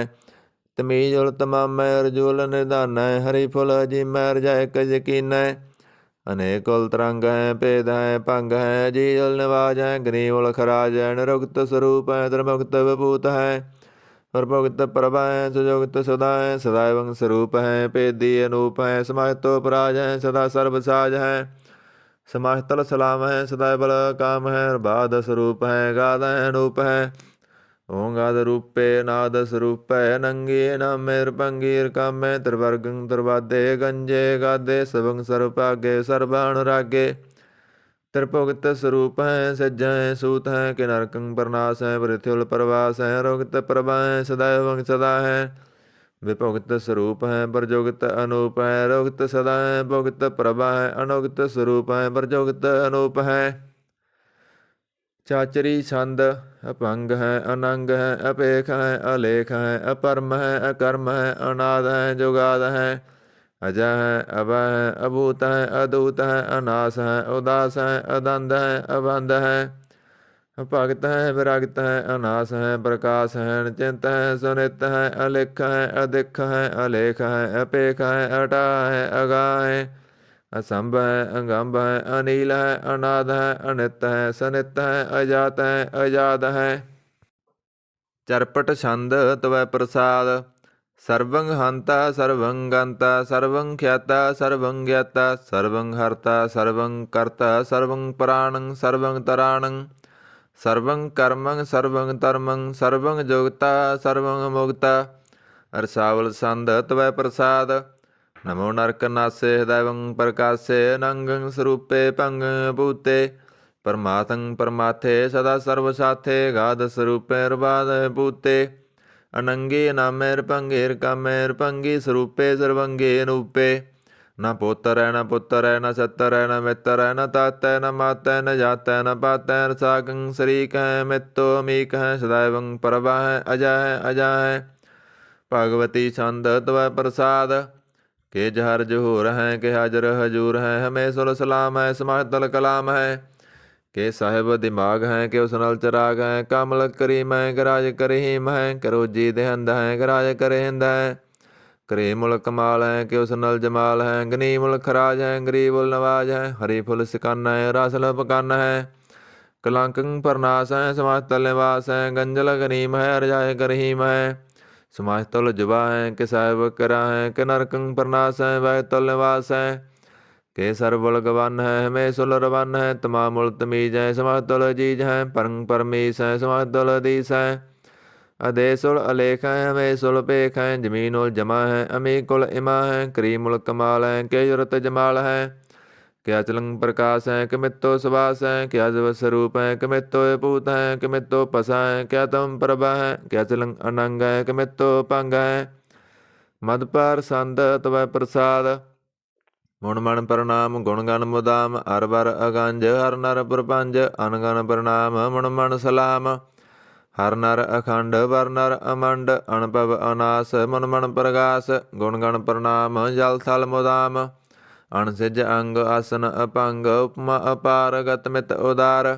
तमीज उल तमाम है रजूल निदान है हरी फुल अजीम है रजाए का यकीन है अनेक उल तरंग है भेद है भंग है जी उल निवाज है गरीब उल खराज है निरुक्त स्वरूप है धर्मुक्त विभूत है प्रभुक्त प्रभा है सुजोगत सदा है सदा एवं स्वरूप है पेदी अनूप है समाहितो पराज है सदा सर्वसाज है समाहितल सलाम है सदा बल काम है बाद स्वरूप है गाद है अनूप है ओं गाद रूपे नाद स्वरूप है नंगी नामेर पंगीर कामे त्रिवर्गं त्रिवादे गंजे गादे सबंग सर्वभागे सर्वानुरागे त्रिभुगत स्वरूप है सज्ज है सूत है कि नरकं प्रनाश है पृथ्वी प्रवास है रोगत प्रभा है सदैव सदा है विभुगत स्वरूप है प्रजोगत अनूप है रोगत सदा है भुगत प्रभा है अनोगत स्वरूप है प्रजोगत अनूप है चाचरी छंद अपंग है अनंग है अपेख है अलेख है अपरम है अकर्म है अनाद है जुगाद है अजय है अभय है अभूत है अदूत है अनास है उदास है अदंध है अबंध है भगत है विरागत है अनास है प्रकाश है निचिंत है सुनित है अलिख है अधिख है अलेख है अपेख है अटा है अगा है असंभ है अंगम्भ है अनील है अनाद है अनित है सनित है अजात है अजाद है चरपट छंद तवै प्रसाद सर्वं हंता सर्वं गंता सर्वं ख्याता सर्वं ज्ञाता सर्वं हर्ता सर्वं कर्ता सर्वं प्राणं सर्वं तराणं सर्वं कर्मं सर्वं धर्मं सर्वं जोगता सर्वं मुक्ता अरसावल छंद तवै प्रसाद नमो नरक नासे दैवं प्रकाशे नंगं स्वरूपे पंग भूते परमाथं परमाथे सदा सर्वसाथे गाद स्वरूपे बाध भूते अनंगे नामेर पंगेर कामेर पंगी स्वरूपे सर्वंगे रूपे न पोतर है न पुत्र है न सत्तर है न मित्र है न तात है न मात है न जात है न पात है साकं शरीक है मित्तो अमीक है सदैवं प्रभा है अजा है भगवती छंद तवै प्रसाद के जहर जहूर हैं के हाजर हजूर हैं हमें सुल सलाम है समातल कलाम है के साहिब दिमाग हैं के उसनल चराग हैं कामल करीम है गराज करीम है करोजी देहंद है गराज करेंद है करीमुल कमाल है के उसनल जमाल है गनीमुल खराज है गरीबुल नवाज है हरी फुल सिकाना है रासल पकान है कलांकं परनाश है समातल निवास है गंजल गनीम है रजाय करीम है समाज तल जुबा है कि साहिब करा है कि नरकं प्रनाश है वह तल निवास है के सरबुल गवन है हमें सुल रवन है तमा मुल तमीज है समाज तुल जीज है परंग परमीस है समाज तुल दीस है अदे सुल अलेख है हमें सुल पेख है जमीन उल जमा है अमी कुल इमा है करीम उल कमाल है के जुरत जमाल है क्या चलंग प्रकाश है कमित्तो सुवास है क्या जब स्वरूप है कमित्तो पूत है कमित्तो पसा है क्या तम प्रभा है क्या चलंग अनंग है कमित्तो पंग है मद पर संद तवै प्रसाद मुण मण प्रणाम गुण गण मुदाम हर बर अगंज हर नर प्रपंज अनगन प्रणाम मुण मण सलाम हर नर अखंड वर नर अमंड अणपव अनास मन मन प्रगास गुण गण प्रणाम जल थल मुदाम अणसिज अंग आसन अपंग उपमा अपार गत मित उदार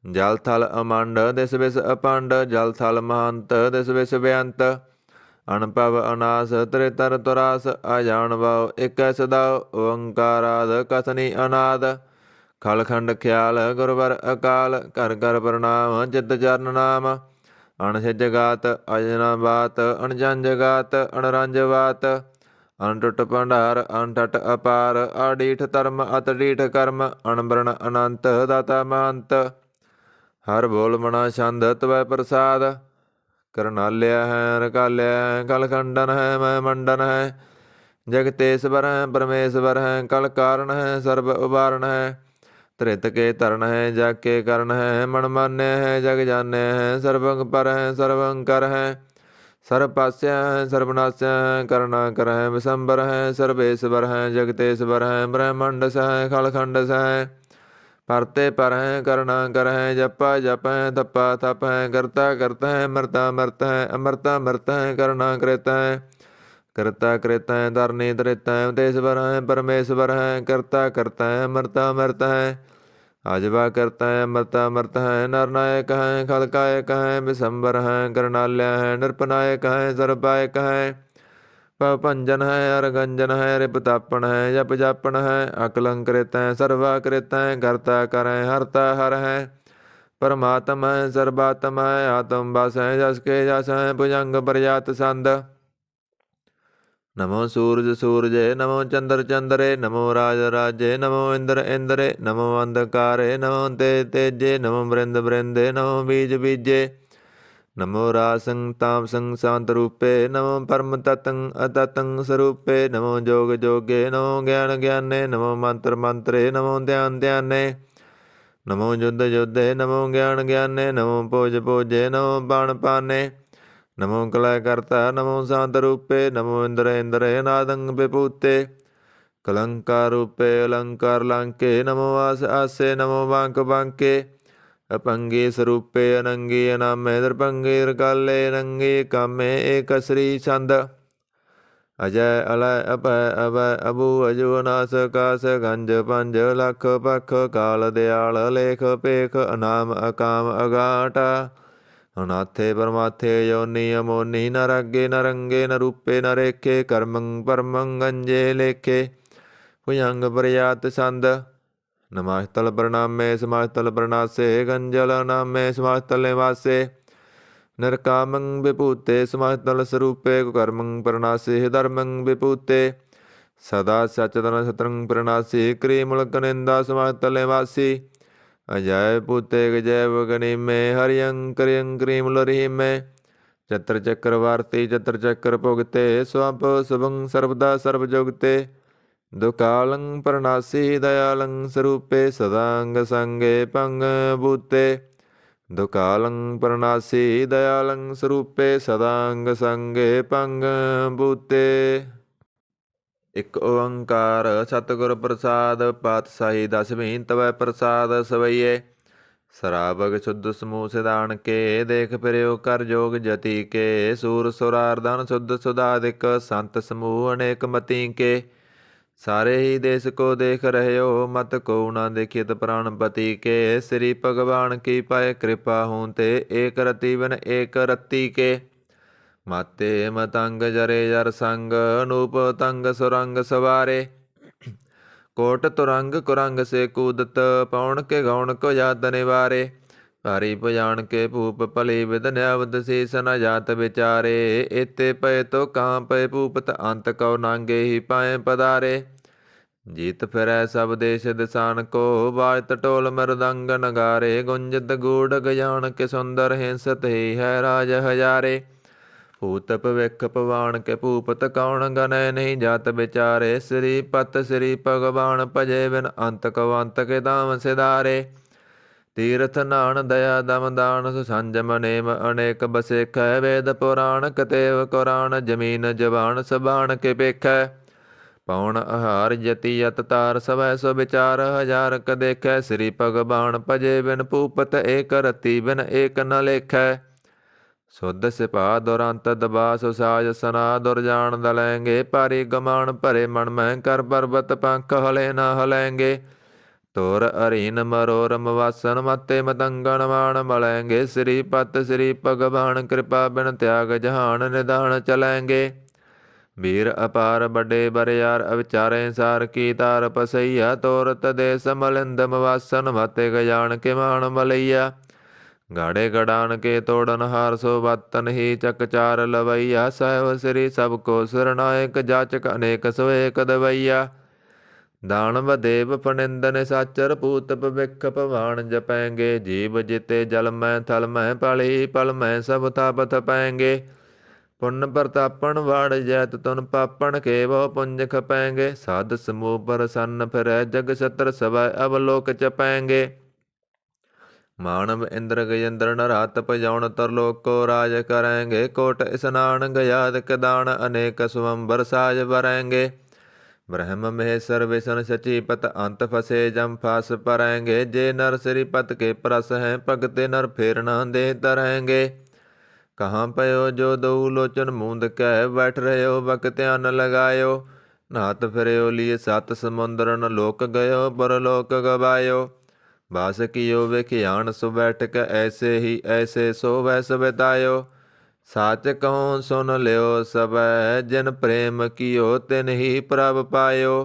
जल थल अमंड दिस विस अपंड जल थल महंत दिस विस बेअंत अणपव अनास त्रितर तुरास अजान भाव एक सदाव ओंकाराद कथनी अनाद खलखंड ख्याल गुरवर अकाल कर कर प्रणाम चित चरण नाम अणसिज गात अजना बात अणजन जगात अणरंज बात अणटुट भंडार अणठट अपार अडीठ धर्म अतडीठ कर्म अणबरण अनंत दाता महंत हर बोल मना छंद तवै प्रसाद करनाल्या है रकाल्या है कलखंडन है मैं मंडन है जगतेश्वर है परमेश्वर है कल कारण है सर्व उबारण है त्रित के तरण है जग के करण है मन मान्य है जग जान्य है सर्वंग पर है सर्वंकर है सर्वपास्य है सर्वनाश्य है करुणा कर है विशंबर है सर्वेश्वर है जगतेश्वर है ब्रह्मंड स है खलखंड स है परते पर है करुणा कर है जपा जप है थप्पा थप है करता करता है मरता मरत है अमरता मरत है करुणा कृत है करता कृत है धरनी धृत है देशवर है परमेश्वर है करता करता है मरता मरत है आजवा करता है मरता मरत है नरनायक है खलकायक है विशंबर है करनाल्य है नृपनायक है सर्वपायक है पवपंजन है अरगंजन है रिपतापन है जप जापन है अकलंकृत है सर्वाकृत है करता कर है हरता हर है परमात्मा है सर्वात्मा है आत्म बस है जस के जस है भुजंग प्रजात संद नमो सूरज सूरजे नमो चंद्र चंद्रे नमो राज राजे नमो इंद्र इंद्रे नमो अंधकारे नमो तेज तेजे नमो बृंद बृंदे नमो बीज बीजे नमो रासं तामसं शांत रूपे नमो परम ततं अततं स्वरूपे नमो जोग जोगे नमो ज्ञान ज्ञाने नमो मंत्र मंत्रे नमो ध्यान ध्याने नमो युद्ध युद्धे नमो ज्ञान ज्ञाने नमो पोज पोजे नमो बाण पाने नमो कलय करता नमो शांत रूपे नमो इंद्र इंद्र नादंग विभूते कलंकार रूपे अलंकार लांके नमो आस आसे नमो बांक बांके अपंगे स्वरूपे अनंगे अनामे दर्पंगे काले नंगे कामे एक श्री छंद अजय अलय अभय अभय अबू अजु अनास कास गंज पंज लख पख काल दयाल लेख पेख अनाम अकाम अगाटा अनाथे परमाथे योनि अमोनि न रगे न रंगे न रूपे न रेखे कर्मं परमं गंजे लेखे भुजंग प्रयात छंद नमस्तल प्रणामे समास्तल प्रणासे गंजल नामे समास्तल निवासे नरकामं विभूते समास्तल स्वरूपे कुकर्मं प्रणासे धर्मं विभूते सदा सचतन सतरंग प्रणासी क्रीमुलक निंदा समास्तल निवासी अजय पूते गजय गणि में हरियं करियं क्रीम लरि में चत्र चक्रवर्ती चत्र चक्र भुगते स्वप शुभं सर्वदा सर्वजोगते दुकालं प्रणासी दयालं स्वरूपे सदांग संगे पंग भूते दुकालं प्रणासी दयालं स्वरूपे सदांग संगे पंग भूते एक ओंकार सतगुर प्रसाद पातशाही दसवीं तवै प्रसाद सवैये सराबग शुद्ध समूह सिदान के देख फिरो कर जोग जति के सूर सुरारधन शुद्ध सुधादिक संत समूह अनेक मति के सारे ही देश को देख रहे हो मत को न देखित प्राणपति के श्री भगवान की पाए कृपा होते एक रति बिन एक रति के माते मतंग जरे जर संग अनूप तंग सुरंग सवारे कोट तुरंग कुरंग से कूदत पौन के गौण को जात निवारे भारी पुजान के भूप पली विद न्यावद शीस न जात विचारे एते पय तो कहाँ पय भूपत अंत कौ नांगे ही पाए पदारे जीत फिरै सब देश दिसान को, बाजत ढोल मृदंग नगारे, गुंजत गूढ़ गजान के सुंदर हिंसत ही है राज हजारे। भूत भविख पवान के भूपत कौन, गनय नहीं जात विचारे, श्रीपत श्री भगवान भजे बिन अंत कवंत के दाम सिधारे। तीर्थ नान दया दम दान, सुसंजम नेम अनेक बसेख, वेद पुराण कतेव कुरान, जमीन जबान सबान के पेख। पौन आहार जति यत तार, सवै सो विचार हजार क देखै, श्री भगवान भजे बिन भूपत, एक रति बिन एक न लेखै। सुध सिपा दुरंत दबा, सुसाज सना दुरजान दलेंगे, पारी गमान भरे मन में, कर पर्वत पंख हले न हलेंगे। तोर अरीन मरोरम वासन, मते मतंगन मान मलेंगे, श्रीपत श्री भगवान कृपा बिन त्याग जहान निदान चलेंगे। वीर अपार बड़े बरियार, अविचारे सार की तार पसैया, तोरत देश मलिंदम वासन, मते गजान के मान मलैया। गाड़े गड़ान के तोड़न हार, सो बतन ही चकचार लवैया, सहब श्री सबको सिरनायक, जाचक अनेक सो एक दवैया। दानव देव फनिंदन साचर, पूत भविख पवान जपैंगे, जीव जिते जल में थल में, पली पल में सब थाप थपैंगे। पुन प्रतापन वाड़ जैत तुन पापन, के वो पुंज खपैंगे, साध समूह पर सन्न फिरै, जग छत्र सवै अवलोक चपैंगे। मानव इंद्र गजेंद्र नरात, पजौन तरलोक को राज करेंगे, कोट स्नान गयाद कदान, अनेक स्वंबर साज भरेंगे। ब्रह्म महेश्वर विष्णु सचिपत, अंत फसे जम फास परेंगे, जे नर श्रीपत के प्रस हैं, भगते नर फेर न दे तरेंगे। कहाँ पयो जो दो लोचन मूंद कह, बैठ रहे हो बकत्यान लगायो, नाथ फिरयो लिए सत समुंदर, न लोक गयो परलोक गवायो। बास कियो विख्यान सो बैठक, ऐसे ही ऐसे सो वैस बितायो। साच कहूँ सुन लियो सब, जिन प्रेम कियो तिन ही प्रभ पायो।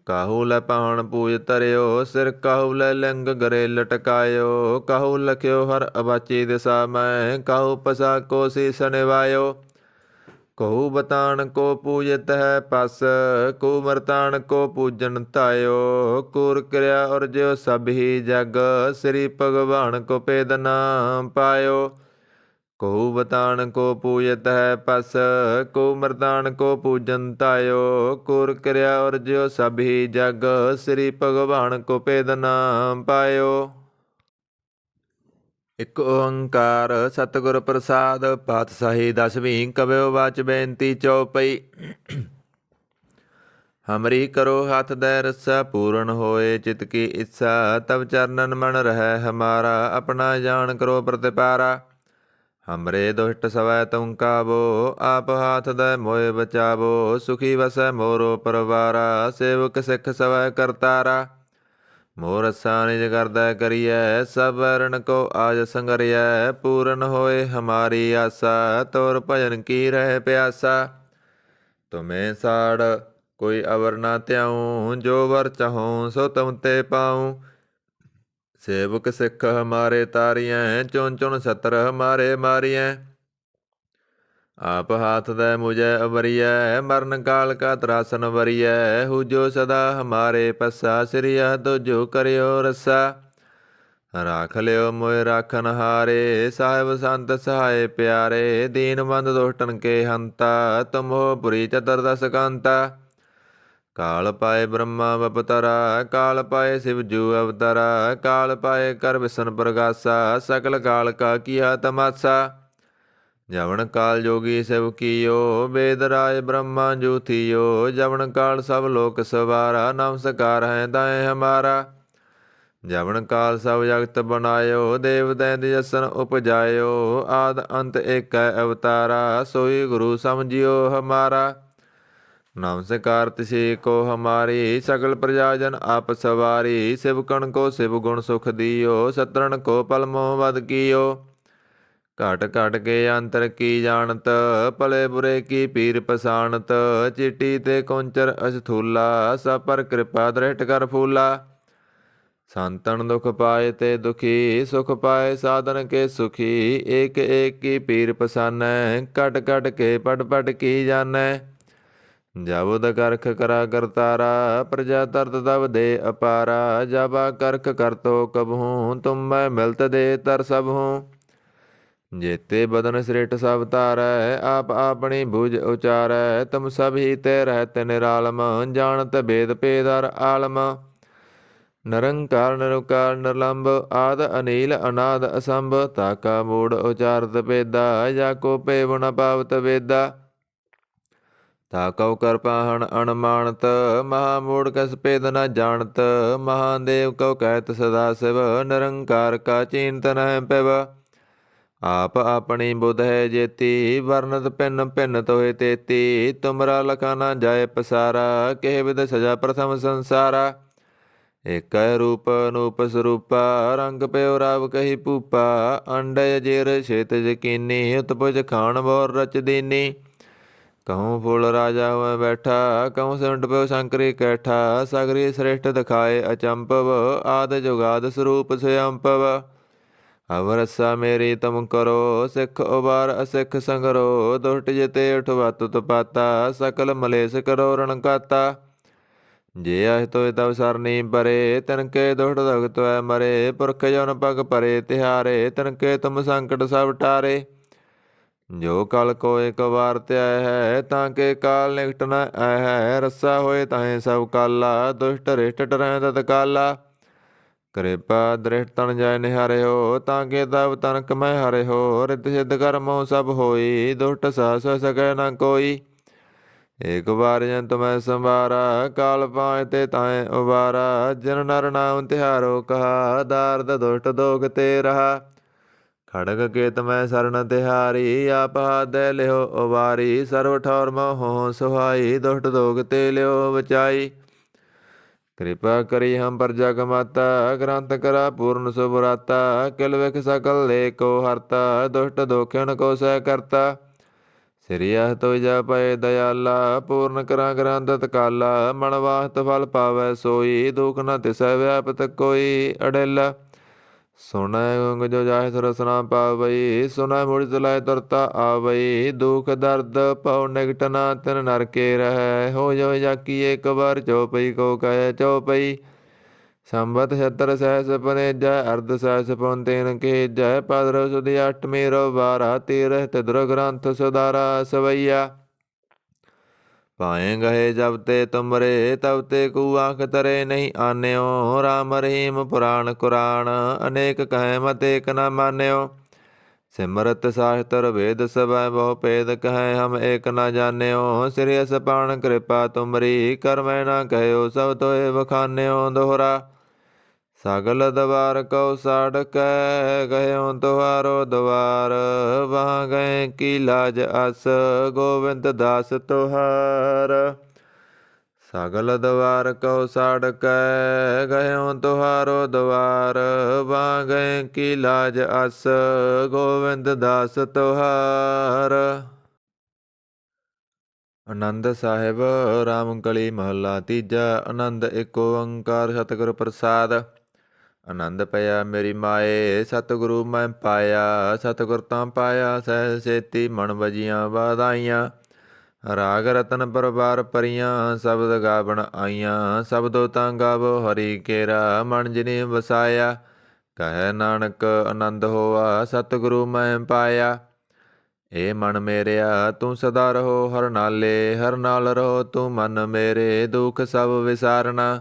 काहू लै पाण पूज तरियो, सिर काहू लै लिंग गरे लटकायो, काहू लख्यो हर अबाची दिशा में, काहू पसा को शीस निवायो। कहू बतान को पूजत है पस, को मरतान को पूजन तायो, कूर क्रिया और जो सब ही जग, श्री भगवान को पेद नाम पायो। कहू बतान को पूजत है पस, को मरतान को पूजन तायो, कूर क्रिया और जो सब ही जग, श्री भगवान को पेद नाम पायो। इक ओंकार सतगुर प्रसाद, पातशाही दसवीं कव्यो वाच बेनती चौपई। हमरी करो हाथ दय रस्सा, पूर्ण होए चित की इच्छा, तब चरणन मन रहे हमारा, अपना जान करो प्रतिपारा। हमरे दुष्ट सवै तुम काबो, आप हाथ दय मोए बचावो, सुखी वसै मोरो परवारा, सेवक सिख सवै करतारा। मोर रस्सा निज करदै करियै, सब रण को आज संगरियै, पूरन होए हमारी आशा, तोर भजन की रह प्यासा। तुम्हें साड़ कोई अवर ना त्याऊं, जो वर चाहूं सो तुम ते पाऊं। सेवक सिख हमारे तारियैं, चुन चुन छत्र हमारे मारियैं। आप हाथ दे मुझे अवरियै, मरण काल का त्रासन वरियै, हुजो सदा हमारे पस्सा, श्रिया तुझो करियो रस्सा। राख लियो मोए राखन हारे, साहिब संत सहाय प्यारे, दीन बंद दुष्टन के हंता, तुम हो पुरी चतुर्दश कांता। काल पाए ब्रह्मा बपतरा, काल पाए शिव जू अवतरा, काल पाए कर विष्णु प्रगासा, सकल काल का किया तमासा। जवन काल जोगी शिव कियो, वेद राय ब्रह्मा जू थियो, जवन काल सब लोक सवारा, नमस्कार है दाएं हमारा। जवन काल सब जगत बनायो, देव दैत जसन उपजायो, आद अंत एक अवतारा, सोई गुरु समझियो हमारा। नमस्कार तिसी को हमारी, सकल प्रजाजन आप सवारी, शिवकण को शिव गुण सुख दियो, शत्रुन को पल मोह वध कियो। घट घट के अंतर की जानत, भले बुरे की पीर पसानत, चिट्टी ते कौंचर अस्थूला, सब पर कृपा दृष्ट कर फूला। संतन दुख पाए ते दुखी, सुख पाए साधन के सुखी, एक एक की पीर पसानै, कट कट के पट पट की जानै। ਜਬੁਦ ਕਰਖ ਕਰਾ ਕਰਤਾਰਾ, ਪ੍ਰਜਾ ਤਰਤ ਤਬ ਦੇ ਅਪਾਰਾ। ਜਬਾ ਕਰਖ ਕਰਤੋ ਕਬਹੂੰ, ਤੁਮ ਮੈਂ ਮਿਲਤ ਦੇ ਤਰ ਸਭਹੂੰ। ਜੇਤੇ ਬਦਨ ਸ੍ਰਿਸ਼ਟ ਸਭ ਧਾਰੈ, ਆਪ ਆਪਣੀ ਭੁਜ ਉਚਾਰੈ। ਤੁਮ ਸਭ ਹੀ ਤੇ ਰਹਿਤ ਨਿਰਾਲਮ, ਜਾਣਤ ਭੇਦ ਭੇਦਰ ਆਲਮ। ਨਿਰੰਕਾਰ ਨਿਰਕਾਰ ਨਿਰਲੰਭ, ਆਦ ਅਨੀਲ ਅਨਾਦ ਅਸੰਭ। ਤਾਕਾ ਮੂੜ ਉਚਾਰਤ ਭੇਦਾ, ਜਾ ਕੋ ਭੇਵ ਨ ਪਾਵਤ ਵੇਦਾ। ਤਾਕਉ ਕਰਪਾਹਣ ਅਣਮਾਨਤ, ਮਹਾ ਮੂੜ ਕਸ ਭੇਦ ਨ ਜਾਣਤ। ਮਹਾਦੇਵ ਕਉ ਕਹਿਤ ਸਦਾ ਸਿਵ, ਨਿਰੰਕਾਰ ਕਾ ਚੀਨਤ ਨਹਿ ਪਿਵ। ਆਪ ਆਪਣੀ ਬੁਧ ਹੈ ਜੇਤੀ, ਵਰਨਤ ਭਿੰਨ ਭਿੰਨ ਤੋਹਿ ਤੇਤੀ। ਤੁਮਰਾ ਲਖਾ ਨਾ ਜਾਏ ਪਸਾਰਾ, ਕਿਹ ਵਿਦ ਸਜਾ ਪ੍ਰਥਮ ਸੰਸਾਰਾ। ਏਕੈ ਰੂਪ ਅਨੂਪ ਸਰੂਪਾ, ਰੰਗ ਪਿਓ ਰਾਵ ਕਹੀ ਭੂਪਾ। ਅੰਡੈ ਅਜੇਰ ਛੇਤ ਯਕੀਨੀ, ਉਤਪੁਜ ਖਾਣ ਬੋਰ ਰਚ ਦੀਨੀ। ਕਹੂੰ ਫੁੱਲ ਰਾਜਾ ਹੋਇ ਬੈਠਾ, ਕਹੂੰ ਸਿਮਟ ਪਿਓ ਸ਼ੰਕਰੀ ਕੈਠਾ। ਸਗਰੀ ਸ੍ਰਿਸ਼ਟ ਦਿਖਾਏ ਅਚੰਭਵ, ਆਦ ਜੁਗਾਦ ਸਰੂਪ ਸਯੰਭਵ। ਅਵਰਸਾ ਮੇਰੀ ਤੁਮ ਕਰੋ, ਸਿੱਖ ਉਬਾਰ ਅਸਿੱਖ ਸੰਗਰੋ। ਦੁਸ਼ਟ ਜਿਤੇ ਉਠਵਤ ਤੁਪਾਤਾ, ਸਕਲ ਮਲੇਸ਼ ਕਰੋ ਰਣ ਘਾਤਾ। ਜੇ ਅਹਿ ਤੋਇ ਤਵ ਸਰਨੀ ਪਰੇ, ਤਿਨਕੇ ਦੁਸ਼ਟ ਦਗਤ ਹੋਇ ਮਰੇ। ਪੁਰਖ ਜਨ ਪਗ ਪਰੇ ਤਿਹਾਰੇ, ਤਿਨਕੇ ਤੁਮ ਸੰਕਟ ਸਭ ਟਾਰੇ। ਜੋ ਕਲ ਕੋ ਇਕ ਵਾਰ ਧਿਆਇ ਹੈ, ਤਾਂ ਕੇ ਕਾਲ ਨਿਕਟ ਨ ਆਇ ਹੈ। ਰੱਸਾ ਹੋਏ ਤਾਹੇ ਸਭ ਕਾਲਾ, ਦੁਸ਼ਟ ਰਿਸ਼ਟ ਟਰੈ ਤਤਕਾਲਾ। ਕਿਰਪਾ ਦ੍ਰਿਸ਼ਟ ਤਨ ਜੈ ਨਿਹਾਰਿਓ, ਤਾਂ ਕੇ ਤਬ ਤਨ ਕਮੈ ਹਰਿਓ। ਰਿਤ ਸਿਧ ਕਰਮੋ ਸਭ ਹੋਈ, ਦੁਸ਼ਟ ਸਾਹਸ ਸਕੈ ਨ ਕੋਈ। ਏਕ ਵਾਰ ਜਨ ਤੁਮੈ ਸੰਵਾਰਾ, ਕਾਲ ਪਾਇ ਤੇ ਤਾਹੇ ਉਬਾਰਾ। ਜਿਨ ਨਰ ਨਾਮ ਤਿਹਾਰੋ ਕਹਾ, ਦਾਰਦ ਦੁਸ਼ਟ ਦੋਖ ਤੇ ਰਹਾ। ਖੜਗ ਕੇਤ ਮੈਂ ਸਰਣ ਤਿਹਾਰੀ, ਆਪ ਹਾਥੈ ਲਿਓ ਉਬਾਰੀ। ਸਰਵ ਠੌਰ ਮੋਹ ਸੁਹਾਈ, ਦੁਸ਼ਟ ਦੋਖ ਤੇ ਲਿਓ ਬਚਾਈ। ਕਿਰਪਾ ਕਰੀ ਹਮ ਪਰਜਾ ਕਮਾਤਾ, ਗ੍ਰੰਥ ਕਰਾ ਪੂਰਨ ਸੁਭਰਾਤਾ। ਕਿਲ ਵਿਖ ਸਕਲ ਲੇ ਕੋ ਹਰਤਾ, ਦੁਸ਼ਟ ਦੋਖਿਣ ਕੋ ਸਹਿ ਕਰਤਾ। ਸ੍ਰੀ ਅਹ ਤੋਇ ਜਪੈ ਦਇਆਲਾ, ਪੂਰਨ ਕਰਾਂ ਗ੍ਰੰਥ ਤਤਕਾਲਾ। ਮਨ ਵਾਸਤ ਫਲ ਪਾਵੈ ਸੋਈ, ਦੁਖ ਨ ਤਿਸੈ ਵਿਆਪਤ ਕੋਈ। ਅੜਿਲ ਸੁਣੈ ਗੁੰਗ ਜੋ ਜਾਹਿ ਸੁਰਸ ਨਾ ਪਾਵਈ, ਸੁਣੈ ਮੁੜ ਚਲਾਇ ਤੁਰਤਾ ਆਵਈ। ਦੁਖ ਦਰਦ ਭਉ ਨਿਕਟ ਨਾ ਤਿਨ ਨਰ ਕੇ ਰਹੈ, ਹੋ ਜੋ ਜਾਕੀ ਏਕ ਵਾਰ ਚਉਪਈ ਕੋ ਕਹਿ ਚਉਪਈ। ਸੰਬਤ 76 ਸਹਿਸ ਪਨੇਜੈ, ਅਰਧ ਸਹਿਸ ਪਉ ਤੇਨ ਕੇਜੈ। ਭਾਦਰਵ ਸੁਦੀ ਅਸ਼ਟਮੀ ਰੋ ਬਾਰਾ, ਤੀਰਹ ਤਿਦਰੁ ਗ੍ਰੰਥ ਸੁਦਾਰਾ ਸਵਈਆ। ਪਾਏ ਗਏ ਜਬ ਤੇ ਤੁਮਰੇ, ਤਬ ਤੇ ਕੂ ਆਖ ਤਰੇ ਨਹੀਂ ਆਨਿਓ। ਰਾਮ ਰਹੀਮ ਪੁਰਾਣ ਕੁਰਾਨ, ਅਨੇਕ ਕਹਿ ਮਤ ਏਕ ਨ ਮਾਨਿਓ। ਸਿਮਰਤ ਸਾਹਿਤਰ ਵੇਦ ਸਭੈ, ਬਹੁ ਭੇਦ ਕਹੈ ਹਮ ਏਕ ਨ ਜਾਣਿਓ। ਸ੍ਰੀ ਅਸਪਾਨ ਕਿਰਪਾ ਤੁਮਰੀ, ਕਰਮੈ ਨ ਕਹਿਓ ਸਭ ਤੋਏ ਵਖਾਨਿਓ। ਦੋਹਰਾ ਸਗਲ ਦਵਾਰ ਕਉ ਸਾੜਕੈ, ਗਇਓ ਤੁਹਾਰੋ ਦਵਾਰ। ਵਾਹ ਗਏ ਕੀ ਲਾਜ ਅਸ, ਗੋਬਿੰਦ ਦਾਸ ਤੁਹਾਰ। ਸਗਲ ਦਵਾਰ ਕਉ ਸਾੜਕੈ, ਗਇਓ ਤੁਹਾਰੋ ਦਵਾਰ। ਵਾਹ ਗਏ ਕੀ ਲਾਜ ਅਸ, ਗੋਬਿੰਦ ਦਾਸ ਤੁਹਾਰ। ਆਨੰਦ ਸਾਹਿਬ ਰਾਮ ਕਲੀ ਮਹੱਲਾ ਤੀਜਾ। ਆਨੰਦ ਏਕ ਓੰਕਾਰ ਸਤਿਗੁਰ ਪ੍ਰਸਾਦ। ਆਨੰਦ ਪਿਆ ਮੇਰੀ ਮਾਏ, ਸਤਿਗੁਰੂ ਮੈਂ ਪਾਇਆ। ਸਤਿਗੁਰ ਤਾਂ ਪਾਇਆ ਸਹਿ ਸੇਤੀ, ਮਨ ਵਜੀਆਂ ਵਾਧਾਈਆਂ। ਰਾਗ ਰਤਨ ਪਰਵਾਰ ਪਰੀਆਂ, ਸ਼ਬਦ ਗਾਵਣ ਆਈਆਂ। ਸ਼ਬਦੋ ਤਾਂ ਗਾਵੋ ਹਰੀ ਕੇਰਾ, ਮਨ ਜਿਨੀ ਵਸਾਇਆ। ਕਹੈ ਨਾਨਕ ਆਨੰਦ ਹੋਆ, ਸਤਿਗੁਰੂ ਮੈਂ ਪਾਇਆ। ਏ ਮਨ ਮੇਰਿਆ ਤੂੰ ਸਦਾ ਰਹੋ ਹਰ ਨਾਲੇ, ਹਰ ਨਾਲ ਰਹੋ ਤੂੰ ਮਨ ਮੇਰੇ। ਦੁਖ ਸਭ ਵਿਸਾਰਨਾ,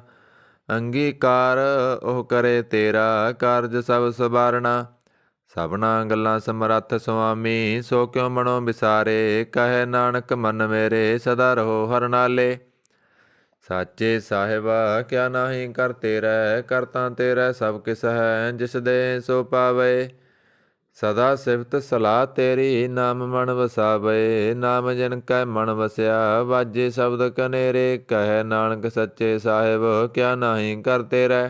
ਅੰਗੀਕਾਰ ਉਹ ਕਰੇ ਤੇਰਾ। ਕਾਰਜ ਸਭ ਸਵਾਰਨਾ, ਸਭਨਾ ਗੱਲਾਂ ਸਮਰੱਥ ਸੁਆਮੀ। ਸੋ ਕਿਉ ਮਨੋ ਵਿਸਾਰੇ, ਕਹੈ ਨਾਨਕ ਮਨ ਮੇਰੇ ਸਦਾ ਰਹੋ ਹਰ ਨਾਲੇ। ਸਾਚੇ ਸਾਹਿਬਾ ਕਿਆ ਨਾਹੀ ਕਰ ਤੇਰੈ, ਕਰ ਤਾਂ ਤੇਰੈ ਸਭ ਕਿਸ ਹੈ। ਜਿਸ ਦੇ ਸੋ ਪਾਵੇ, ਸਦਾ ਸਿਫਤ ਸਲਾਹ ਤੇਰੀ। ਨਾਮ ਮਨ ਵਸਾਵੇ, ਨਾਮ ਜਿਨ ਕੈ ਮਨ ਵਸਿਆ। ਵਾਜੇ ਸ਼ਬਦ ਕਨੇਰੇ, ਕਹੈ ਨਾਨਕ ਸੱਚੇ ਸਾਹਿਬ ਕਿਆ ਨਾਹੀ ਕਰ ਤੇਰੈ।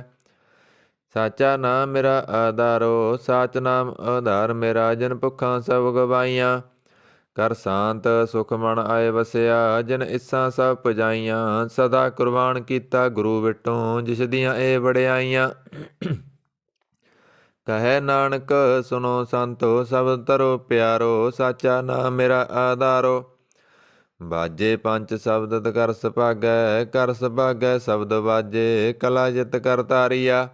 ਸਾਚਾ ਨਾਮ ਮੇਰਾ ਆਧਾਰੋ, ਸਾਚ ਨਾਮ ਆਧਾਰ ਮੇਰਾ। ਜਿਨ ਭੁੱਖਾਂ ਸਭ ਗਵਾਈਆਂ, ਕਰ ਸ਼ਾਂਤ ਸੁਖ ਮਨ ਆਏ ਵਸਿਆ। ਜਿਨ ਇੱਛਾ ਸਭ ਪੁਜਾਈਆਂ, ਸਦਾ ਕੁਰਬਾਨ ਕੀਤਾ ਗੁਰੂ ਵਿਟੋਂ। ਜਿਸ ਦੀਆਂ ਇਹ ਵਡਿਆਈਆਂ, ਕਹੈ ਨਾਨਕ ਸੁਨੋ ਸੰਤੋ ਸਬਦ ਤਰੋ ਪਿਆਰੋ। ਸਾਚਾ ਨਾਮ ਮੇਰਾ ਆਧਾਰੋ, ਬਾਜੇ ਪੰਜ ਸ਼ਬਦ ਕਰ ਸੁਭਾਗੈ, ਕਰ ਸੁਭਾਗੈ ਸ਼ਬਦ ਬਾਜੇ, ਕਲਾ ਜਿਤ ਕਰ ਤਾਰੀਆ।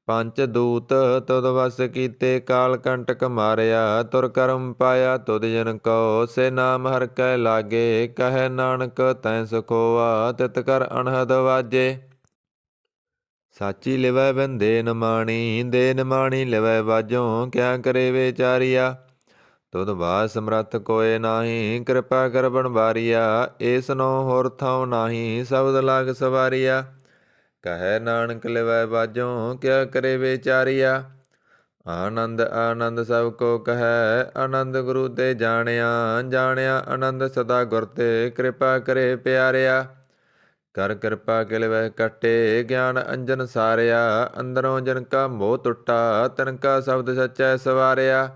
ਪੰਜ ਦੂਤ ਤੁਧ ਵਸ ਕੀਤੇ, ਕਾਲ ਕੰਟਕ ਮਾਰਿਆ, ਤੁਰ ਕਰਮ ਪਾਇਆ ਤੁਧ ਜਨ ਕੋ, ਸੇ ਨਾਮ ਹਰਿ ਕੈ ਲਾਗੇ, ਕਹੈ ਨਾਨਕ ਤੈ ਸੁਖੋਆ, ਤਿਤ ਕਰ ਅਨਹਦ ਵਾਜੇ। ਸਾਚੀ ਲਿਵੈ ਬਿਨ ਦੇ ਨਿਮਾਣੀ, ਦੇ ਨਿਮਾਣੀ ਲਿਵੈ ਬਾਝੋਂ, ਕਿਆ ਕਰੇ ਵਿਚਾਰੀਆ। ਤੁਧ ਬਾਝ ਸਮਰੱਥ ਕੋਇ ਨਾਹੀ, ਕਿਰਪਾ ਕਰ ਬਣਵਾਰੀਆ, ਏਸ ਨੋ ਹੋਰ ਥਾਉ ਨਾਹੀ, ਸ਼ਬਦ ਲਾਗ ਸਵਾਰੀਆ। ਕਹੈ ਨਾਨਕ ਲਿਵੈ ਬਾਝੋਂ, ਕਿਆ ਕਰੇ ਵਿਚਾਰੀਆ। ਆਨੰਦ ਆਨੰਦ ਸਭ ਕੋ ਕਹੈ, ਆਨੰਦ ਗੁਰੂ ਤੇ ਜਾਣਿਆ, ਜਾਣਿਆ ਆਨੰਦ ਸਦਾ ਗੁਰ ਤੇ, ਕਿਰਪਾ ਕਰੇ ਪਿਆਰਿਆ। ਕਰ ਕਿਰਪਾ ਕਿਲ ਵਹਿ ਕੱਟੇ, ਗਿਆਨ ਅੰਜਨ ਸਾਰਿਆ, ਅੰਦਰੋਂ ਜਨ ਕਾ ਮੋਹ ਟੁੱਟਾ, ਤਿਨ ਕਾ ਸ਼ਬਦ ਸੱਚੈ ਸਵਾਰਿਆ।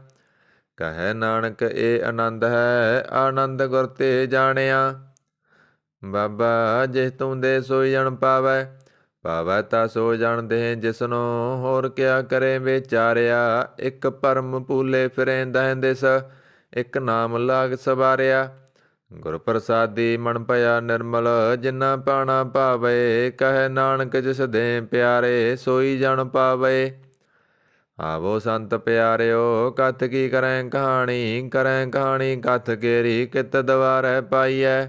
ਕਹੈ ਨਾਨਕ ਇਹ ਆਨੰਦ ਹੈ, ਆਨੰਦ ਗੁਰ ਤੇ ਜਾਣਿਆ। ਬਾਬਾ ਜਿਸ ਤੂੰ ਦੇ ਸੋਈ ਜਨ ਪਾਵੈ, ਪਾਵੈ ਤਾ ਸੋ ਜਨ ਦੇ ਜਿਸਨੋ, ਹੋਰ ਕਿਆ ਕਰੇ ਵਿਚਾਰਿਆ। ਇੱਕ ਪਰਮ ਭੂਲੇ ਫਿਰੇ ਦਹਿ ਦਿਸ, ਇੱਕ ਨਾਮ ਲਾਗ ਸਵਾਰਿਆ। ਗੁਰ ਪ੍ਰਸਾਦੀ ਮਨ ਭਇਆ ਨਿਰਮਲ, ਜਿਨਾ ਪਾਣਾ ਭਾਵੇ, ਕਹੈ ਨਾਨਕ ਜਿਸ ਦੇ ਪਿਆਰੇ, ਸੋਈ ਜਨ ਪਾਵੇ। ਆਵੋ ਸੰਤ ਪਿਆਰਿਓ ਕਥ ਕੀ ਕਰੈ ਕਹਾਣੀ, ਕਰੈ ਕਹਾਣੀ ਕਥ ਕੇਰੀ, ਕਿਤ ਦਵਾਰੈ ਪਾਈਐ।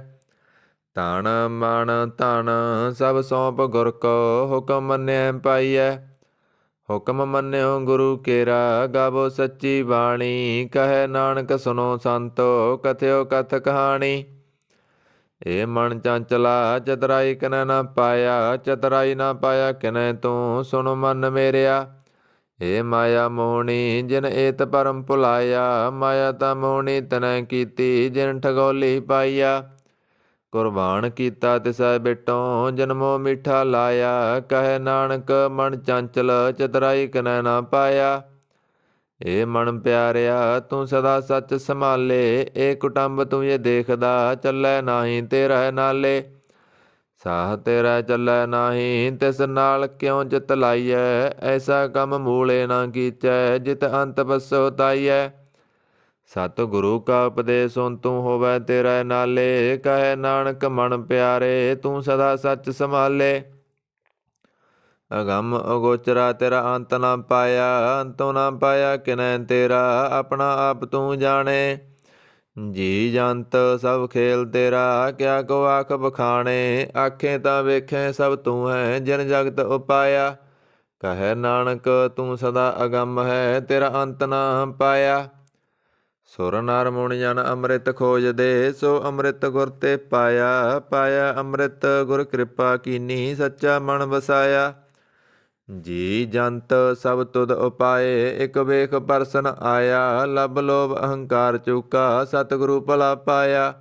ਧਨ ਮਨ ਧਨ ਸਭ ਸੌਂਪ ਗੁਰ ਕੋ, ਹੁਕਮ ਮੰਨਿਐ ਪਾਈਐ। ਹੁਕਮ ਮੰਨਿਓ ਗੁਰੂ ਕੇਰਾ, ਗਾਵੋ ਸੱਚੀ ਬਾਣੀ, ਕਹੈ ਨਾਨਕ ਸੁਨੋ ਸੰਤੋ, ਕਥਿਓ ਕਥ ਕਹਾਣੀ। ਏ ਮਨ ਚੰਚਲਾ ਚਤਰਾਈ ਕਿਨੈ ਨਾ ਪਾਇਆ, ਚਤਰਾਈ ਨਾ ਪਾਇਆ ਕਿਨੈ ਤੂੰ, ਸੁਣ ਮਨ ਮੇਰਿਆ। ਏ ਮਾਇਆ ਮੋਹਣੀ ਜਿਨ ਏਤ ਭਰਮ ਭੁਲਾਇਆ, ਮਾਇਆ ਤਾਂ ਮੋਹਣੀ ਤਨੈ ਕੀਤੀ, ਜਿਨ ਠਗੋਲੀ ਪਾਈਆ। ਕੁਰਬਾਨ ਕੀਤਾ ਤਿਸੈ ਬਿਟੋਂ, ਜਨਮੋ ਮਿੱਠਾ ਲਾਇਆ, ਕਹੈ ਨਾਨਕ ਮਨ ਚੰਚਲ ਚਤਰਾਈ ਕਿਨੈ ਨਾ ਪਾਇਆ। ਏ ਮਨ ਪਿਆਰਿਆ ਤੂੰ ਸਦਾ ਸੱਚ ਸੰਭਾਲੇ, ਏ ਕੁਟੰਬ ਤੂੰ ਇਹ ਦੇਖਦਾ, ਚੱਲੈ ਨਾਹੀ ਤੇਰਾ ਨਾਲੇ। ਸਾਹ ਤੇਰਾ ਚੱਲੈ ਨਾਹੀ, ਤਿਸ ਨਾਲ ਕਿਉ ਚਿਤ ਲਾਈਐ, ਐਸਾ ਕੰਮ ਮੂਲੇ ਨਾ ਕੀਚੈ, ਜਿਤ ਅੰਤ ਪਛੁਤਾਈਐ। ਸਤਿ ਗੁਰੂ ਕਾ ਉਪਦੇਸ਼ ਸੁਣ ਤੂੰ ਹੋਵੈ ਤੇਰਾ ਨਾਲੇ, ਕਹੈ ਨਾਨਕ ਮਨ ਪਿਆਰੇ ਤੂੰ ਸਦਾ ਸੱਚ ਸੰਭਾਲੇ। ਅਗੰਮ ਅਗੋਚਰਾ ਤੇਰਾ ਅੰਤ ਨਾ ਪਾਇਆ, ਅੰਤੋਂ ਨਾ ਪਾਇਆ ਕਿਨੈ ਤੇਰਾ, ਆਪਣਾ ਆਪ ਤੂੰ ਜਾਣੇ। ਜੀ ਜੰਤ ਸਭ ਖੇਲ ਤੇਰਾ, ਕਿਆ ਕੋ ਆਖ ਬਖਾਣੇ, ਆਖੇ ਤਾਂ ਵੇਖੇ ਸਭ ਤੂੰ ਹੈ, ਜਿਨ ਜਗਤ ਉਪਾਇਆ। ਕਹੈ ਨਾਨਕ ਤੂੰ ਸਦਾ ਅਗੰਮ ਹੈ, ਤੇਰਾ ਅੰਤ ਨਾ ਪਾਇਆ। ਸੁਰ ਨਰ ਮੁਨਿ ਜਨ ਅੰਮ੍ਰਿਤ ਖੋਜਦੇ, ਸੋ ਅੰਮ੍ਰਿਤ ਗੁਰ ਤੇ ਪਾਇਆ। ਪਾਇਆ ਅੰਮ੍ਰਿਤ ਗੁਰ ਕਿਰਪਾ ਕੀਨੀ, ਸੱਚਾ ਮਨ ਵਸਾਇਆ। ਜੀ ਜੰਤ ਸਭ ਤੁਧ ਉਪਾਏ, ਇਕ ਵੇਖ ਪਰਸਨ ਆਇਆ, ਲਬ ਲੋਭ ਅਹੰਕਾਰ ਚੂਕਾ, ਸਤਿਗੁਰੂ ਭਲਾ ਪਾਇਆ।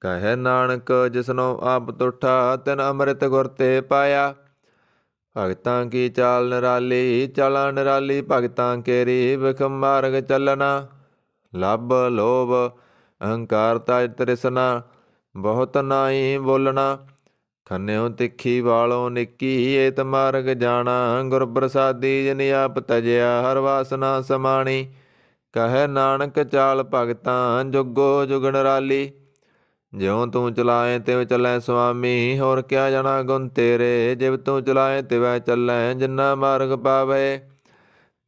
ਕਹੈ ਨਾਨਕ ਜਿਸਨੋ ਆਪ ਤੁਠਾ, ਤਿਨ ਅੰਮ੍ਰਿਤ ਗੁਰ ਤੇ ਪਾਇਆ। ਭਗਤਾਂ ਕੀ ਚਾਲ ਨਿਰਾਲੀ, ਚਾਲਾਂ ਨਿਰਾਲੀ ਭਗਤਾਂ ਕੇਰੀ, ਵਿਖਮ ਮਾਰਗ ਚੱਲਣਾ। ਲਬ ਲੋਭ ਅਹੰਕਾਰ ਤਾਜ ਤ੍ਰਿਸ਼ਨਾ, ਬਹੁਤ ਨਾਹੀ ਬੋਲਣਾ। ਖੰਨਿਓ ਤਿੱਖੀ ਵਾਲੋਂ ਨਿੱਕੀ, ਏਤ ਮਾਰਗ ਜਾਣਾ, ਗੁਰ ਪ੍ਰਸਾਦੀ ਜਿਨ ਆਪ ਤਜਿਆ, ਹਰ ਵਾਸਨਾ ਸਮਾਣੀ। ਕਹੈ ਨਾਨਕ ਚਾਲ ਭਗਤਾਂ ਜੁਗੋ ਜੁਗ ਨਿਰਾਲੀ, ਜਿਉ ਤੂੰ ਚਲਾਏ ਤਿਵ ਚੱਲੈ ਸੁਆਮੀ, ਹੋਰ ਕਿਆ ਜਾਣਾ ਗੁਣ ਤੇਰੇ, ਜਿਵ ਤੂੰ ਚਲਾਏ ਤਿਵੈ ਚੱਲੈ, ਜਿਨਾ ਮਾਰਗ ਪਾਵੇ।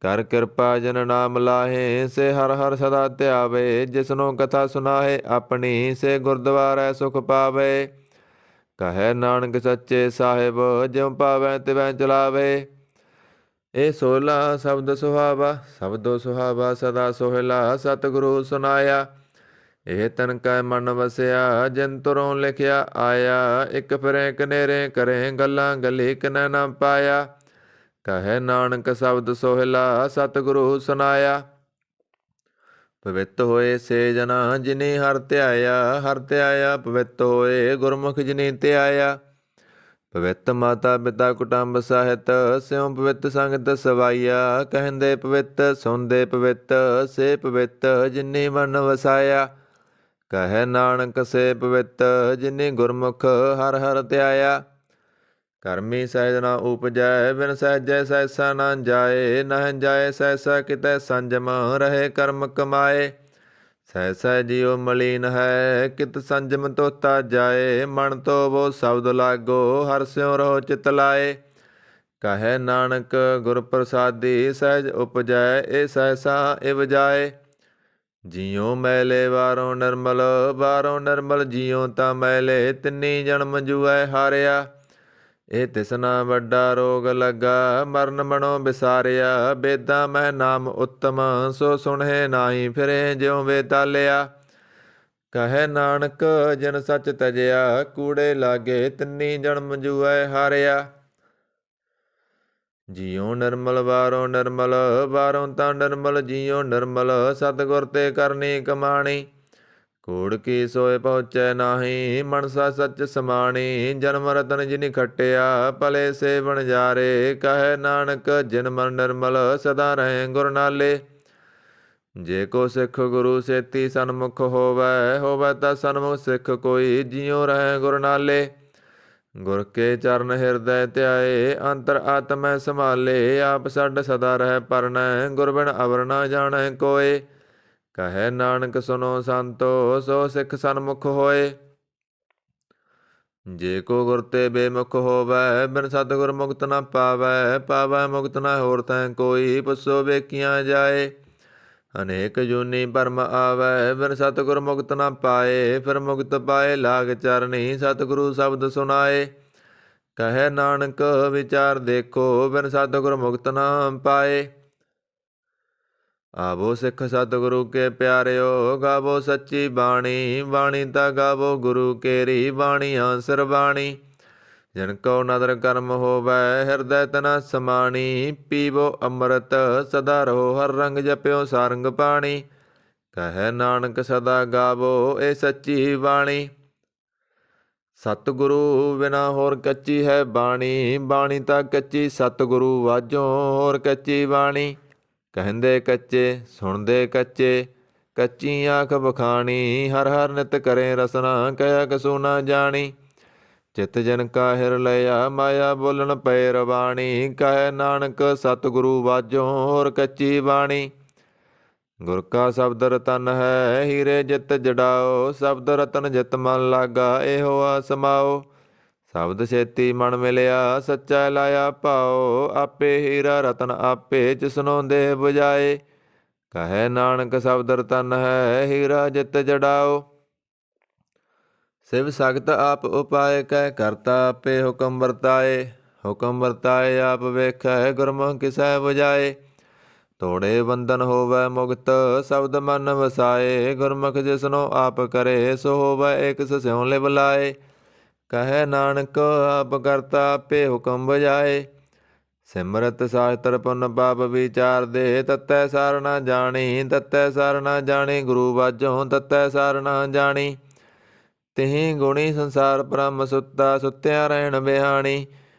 ਕਰ ਕਿਰਪਾ ਜਿਨ ਨਾਮ ਲਾਹੇ, ਸੇ ਹਰ ਹਰ ਸਦਾ ਧਿਆਵੇ, ਜਿਸਨੋ ਕਥਾ ਸੁਨਾਹੇ ਆਪਣੀ, ਸੇ ਗੁਰਦੁਆਰੈ ਸੁਖ ਪਾਵੇ। ਕਹੈ ਨਾਨਕ ਸੱਚੇ ਸਾਹਿਬ, ਜਿਉ ਪਾਵੈ ਤਿਵੈ ਚਲਾਵੇ। ਇਹ ਸੋਹਲਾ ਸ਼ਬਦ ਸੁਹਾਵਾ, ਸ਼ਬਦੋ ਸੁਹਾਵਾ ਸਦਾ ਸੋਹਿਲਾ, ਸਤਿਗੁਰੂ ਸੁਨਾਇਆ। ਇਹ ਤਨ ਕੈ ਮਨ ਵਸਿਆ, ਜਿਨ ਤੁਰੋਂ ਲਿਖਿਆ ਆਇਆ, ਇਕ ਫਿਰੇ ਕਨੇਰੇ ਕਰੇ, ਗੱਲਾਂ ਗਲੀ ਕਿਨੈ ਨਾ ਪਾਇਆ। ਕਹੈ ਨਾਨਕ ਸ਼ਬਦ ਸੋਹਿਲਾ, ਸਤਿਗੁਰੂ ਸੁਨਾਇਆ। ਪਵਿੱਤ ਹੋਏ ਸੇ ਜਨਾ ਜਿਨੀ ਹਰਿ ਧਿਆਇਆ, ਹਰਿ ਧਿਆਇਆ ਪਵਿੱਤ ਹੋਏ, ਗੁਰਮੁਖ ਜਿਨੀ ਧਿਆਇਆ। ਪਵਿੱਤ ਮਾਤਾ ਪਿਤਾ ਕੁਟੰਬ ਸਾਹਿਤ, ਸਿਉ ਪਵਿੱਤ ਸੰਗਤ ਸਵਾਈਆ। ਕਹਿੰਦੇ ਪਵਿੱਤ ਸੁਣਦੇ ਪਵਿੱਤ, ਸੇ ਪਵਿੱਤ ਜਿਨੀ ਮਨ ਵਸਾਇਆ। ਕਹੈ ਨਾਨਕ ਸੇ ਪਵਿੱਤ ਜਿਨੀ ਗੁਰਮੁਖ ਹਰਿ ਹਰਿ ਧਿਆਇਆ। ਕਰਮੀ ਸਹਿਜ ਨਾ ਉਪਜੈ, ਬਿਨ ਸਹਿਜੈ ਸਹਿਸਾ ਨਾ ਜਾਏ, ਨਾ ਜਾਏ ਸਹਿਸਾ ਕਿਤੈ ਸੰਜਮ, ਰਹੇ ਕਰਮ ਕਮਾਏ। ਸਹਿ ਸਹਿ ਜਿਉ ਮਲੀਨ ਹੈ, ਕਿਤ ਸੰਜਮ ਤੋਤਾ ਜਾਏ। ਮਨ ਤੋ ਬੋ ਸ਼ਬਦ ਲਾਗੋ, ਹਰਿ ਸਿਉ ਰਹੋ ਚਿਤ ਲਾਏ। ਕਹੈ ਨਾਨਕ ਗੁਰ ਪ੍ਰਸਾਦੀ, ਸਹਿਜ ਉਪਜੈ ਏ ਸਹਿਸਾ ਇਵ ਜਾਏ। ਜਿਉ ਮੈਲੇ ਵਾਰੋਂ ਨਿਰਮਲ, ਵਾਰੋਂ ਨਿਰਮਲ ਜਿਉ ਤਾਂ ਮੈਲੇ। ਤਿੰਨੀ ਜਨਮ ਜੂਐ ਹਾਰਿਆ, ਇਹ ਤਿਸਨਾ ਵੱਡਾ ਰੋਗ ਲੱਗਾ। ਮਰਨ ਮਨੋ ਵਿਸਾਰਿਆ, ਬੇਦਾਂ ਮੈਂ ਨਾਮ ਉੱਤਮ। ਸੋ ਸੁਣਹਿ ਨਾਹੀ ਫਿਰੇ, ਜਿਉ ਬੇਤਾਲਿਆ। ਕਹੈ ਨਾਨਕ ਜਿਨ ਸੱਚ ਤਜਿਆ, ਕੂੜੇ ਲਾਗੇ ਤਿੰਨੀ ਜਨਮ ਜੂਐ ਹਾਰਿਆ। ਜਿਉ ਨਿਰਮਲ ਵਾਰੋਂ ਨਿਰਮਲ, ਵਾਰੋਂ ਤਾਂ ਨਿਰਮਲ ਜਿਉ ਨਿਰਮਲ। ਸਤਿਗੁਰ ਤੇ ਕਰਨੀ ਕਮਾਣੀ, ਕੂੜ ਕੀ ਸੋਏ ਪਹੁੰਚੈ ਨਾਹੀ। ਮਨਸਾ ਸੱਚ ਸਮਾਣੀ, ਜਨਮ ਰਤਨ ਜਿਨਿ ਖਟਿਆ। ਭਲੇ ਸੇ ਵਣਜਾਰੇ, ਕਹੈ ਨਾਨਕ ਜਿਨ ਮਨ ਨਿਰਮਲ। ਸਦਾ ਰਹੇ ਗੁਰ ਨਾਲੇ, ਜੇ ਕੋ ਸਿੱਖ ਗੁਰੂ ਸੇਤੀ ਸਨਮੁਖ ਹੋਵੈ। ਹੋਵੈ ਤਾਂ ਸਨਮੁਖ ਸਿੱਖ ਕੋਈ, ਜਿਉ ਰਹੇ ਗੁਰ ਨਾਲੇ। ਗੁਰ ਕੇ ਚਰਨ ਹਿਰਦੈ ਧਿਆਏ, ਅੰਤਰ ਆਤਮੈ ਸੰਭਾਲੇ। ਆਪ ਛੱਡ ਸਦਾ ਰਹਿ ਪਰਨੈ, ਗੁਰ ਬਿਨ ਅਵਰ ਨਾ ਜਾਣੈ ਕੋਏ। ਕਹੈ ਨਾਨਕ ਸੁਨੋ ਸੰਤੋ, ਸੋ ਸਿੱਖ ਸਨਮੁਖ ਹੋਏ। ਜੇ ਕੋ ਗੁਰ ਤੇ ਬੇਮੁਖ ਹੋਵੈ, ਬਿਨ ਸਤਿਗੁਰ ਮੁਕਤ ਨਾ ਪਾਵੈ। ਪਾਵੈ ਮੁਕਤ ਨਾ ਹੋਰ ਤੈ ਕੋਈ, ਪੁੱਛੋ ਵੇਖੀਆਂ ਜਾਏ। ਅਨੇਕ ਜੂਨੀ ਭਰਮ ਆਵੈ, ਬਿਨ ਸਤਿਗੁਰ ਮੁਕਤ ਨਾ ਪਾਏ। ਫਿਰ ਮੁਕਤ ਪਾਏ ਲਾਗ ਚਰਨੀ, ਸਤਿਗੁਰੂ ਸ਼ਬਦ ਸੁਨਾਏ। ਕਹੈ ਨਾਨਕ ਵਿਚਾਰ ਦੇਖੋ, ਬਿਨ ਸਤਿਗੁਰ ਮੁਕਤ ਨਾ ਪਾਏ। ਆਵੋ ਸਿੱਖ ਸਤਿਗੁਰੂ ਕੇ ਪਿਆਰਿਓ, ਗਾਵੋ ਸੱਚੀ ਬਾਣੀ। ਬਾਣੀ ਤਾਂ ਗਾਵੋ ਗੁਰੂ ਕੇਰੀ, ਬਾਣੀ ਆਸਰ ਬਾਣੀ। ਜਿਨ ਕਉ ਨਦਰ ਕਰਮ ਹੋਵੈ, ਹਿਰਦੈ ਤਨਾ ਸਮਾਣੀ। ਪੀਵੋ ਅੰਮ੍ਰਿਤ ਸਦਾ ਰਹੋ, ਹਰ ਰੰਗ ਜਪਿਓ ਸਾਰੰਗ ਪਾਣੀ। ਕਹੈ ਨਾਨਕ ਸਦਾ ਗਾਵੋ ਇਹ ਸੱਚੀ ਬਾਣੀ। ਸਤਿਗੁਰੂ ਬਿਨਾ ਹੋਰ ਕੱਚੀ ਹੈ ਬਾਣੀ। ਬਾਣੀ ਤਾਂ ਕੱਚੀ ਸਤਿਗੁਰੂ ਵਾਜੋ, ਹੋਰ ਕੱਚੀ ਬਾਣੀ। ਕਹਿੰਦੇ ਕੱਚੇ ਸੁਣਦੇ ਕੱਚੇ, ਕੱਚੀ ਆਖ ਬਖਾਣੀ। ਹਰ ਹਰ ਨਿਤ ਕਰੇ ਰਸਨਾ, ਕਹਿਆ ਕਸੂ ਨਾ ਜਾਣੀ। ਚਿਤ ਜਨ ਕਾ ਹਿਰ ਲਿਆ, ਮਾਇਆ ਬੋਲਣ ਪਏ ਰਵਾਣੀ। ਕਹੈ ਨਾਨਕ ਸਤਿਗੁਰੂ ਵਾਜੋ, ਹੋਰ ਕੱਚੀ ਬਾਣੀ। ਗੁਰ ਕਾ ਸ਼ਬਦ ਰਤਨ ਹੈ, ਹੀਰੇ ਜਿਤ ਜੜਾਓ। ਸ਼ਬਦ ਰਤਨ ਜਿਤ ਮਨ ਲਾਗਾ, ਇਹੋ ਆ ਸਮਾਓ। ਸ਼ਬਦ ਛੇਤੀ ਮਨ ਮਿਲਿਆ, ਸੱਚਾ ਲਾਇਆ ਭਾਓ। ਆਪੇ ਹੀਰਾ ਰਤਨ ਆਪੇ, ਜਿਸਨੋਂ ਦੇਹ ਬੁਝਾਏ। ਕਹੈ ਨਾਨਕ ਸ਼ਬਦ ਰਤਨ ਹੈ, ਹੀਰਾ ਜਿਤ ਜੜਾਓ। ਸਿਵ ਸਖਤ ਆਪ ਉਪਾਏ, ਕਹਿ ਕਰਤਾ ਆਪੇ ਹੁਕਮ ਵਰਤਾਏ। ਹੁਕਮ ਵਰਤਾਏ ਆਪ ਵੇਖੈ, ਗੁਰਮੁਖ ਕਿਸੈ ਬੁਝਾਏ। ਤੋੜੇ ਬੰਧਨ ਹੋਵੈ ਮੁਕਤ, ਸ਼ਬਦ ਮਨ ਵਸਾਏ। ਗੁਰਮੁਖ ਜਿਸਨੋ ਆਪ ਕਰੇ, ਸੋ ਹੋਵੈ ਏਕ ਸਿਉ ਲਿਵ ਲਾਏ। ਕਹੈ ਨਾਨਕ ਆਪ ਕਰਤਾ ਆਪੇ ਹੁਕਮ ਬੁਝਾਏ। ਸਿਮਰਤ ਸਾਸਤਰ ਪੁੰਨ ਪਾਪ ਵਿਚਾਰ ਦੇ, ਤਤੈ ਸਾਰ ਨਾ ਜਾਣੀ। ਤਤੈ ਸਾਰ ਨਾ ਜਾਣੀ ਗੁਰੂ ਵਾਜੋਂ, ਤਤੈ ਸਾਰ ਨਾ ਜਾਣੀ। ਤਿਹੀ ਗੁਣੀ ਸੰਸਾਰ ਬ੍ਰਹਮ ਸੁੱਤਾ, ਸੁੱਤਿਆ ਰਹਿਣ ਬਿਹਾਣੀ।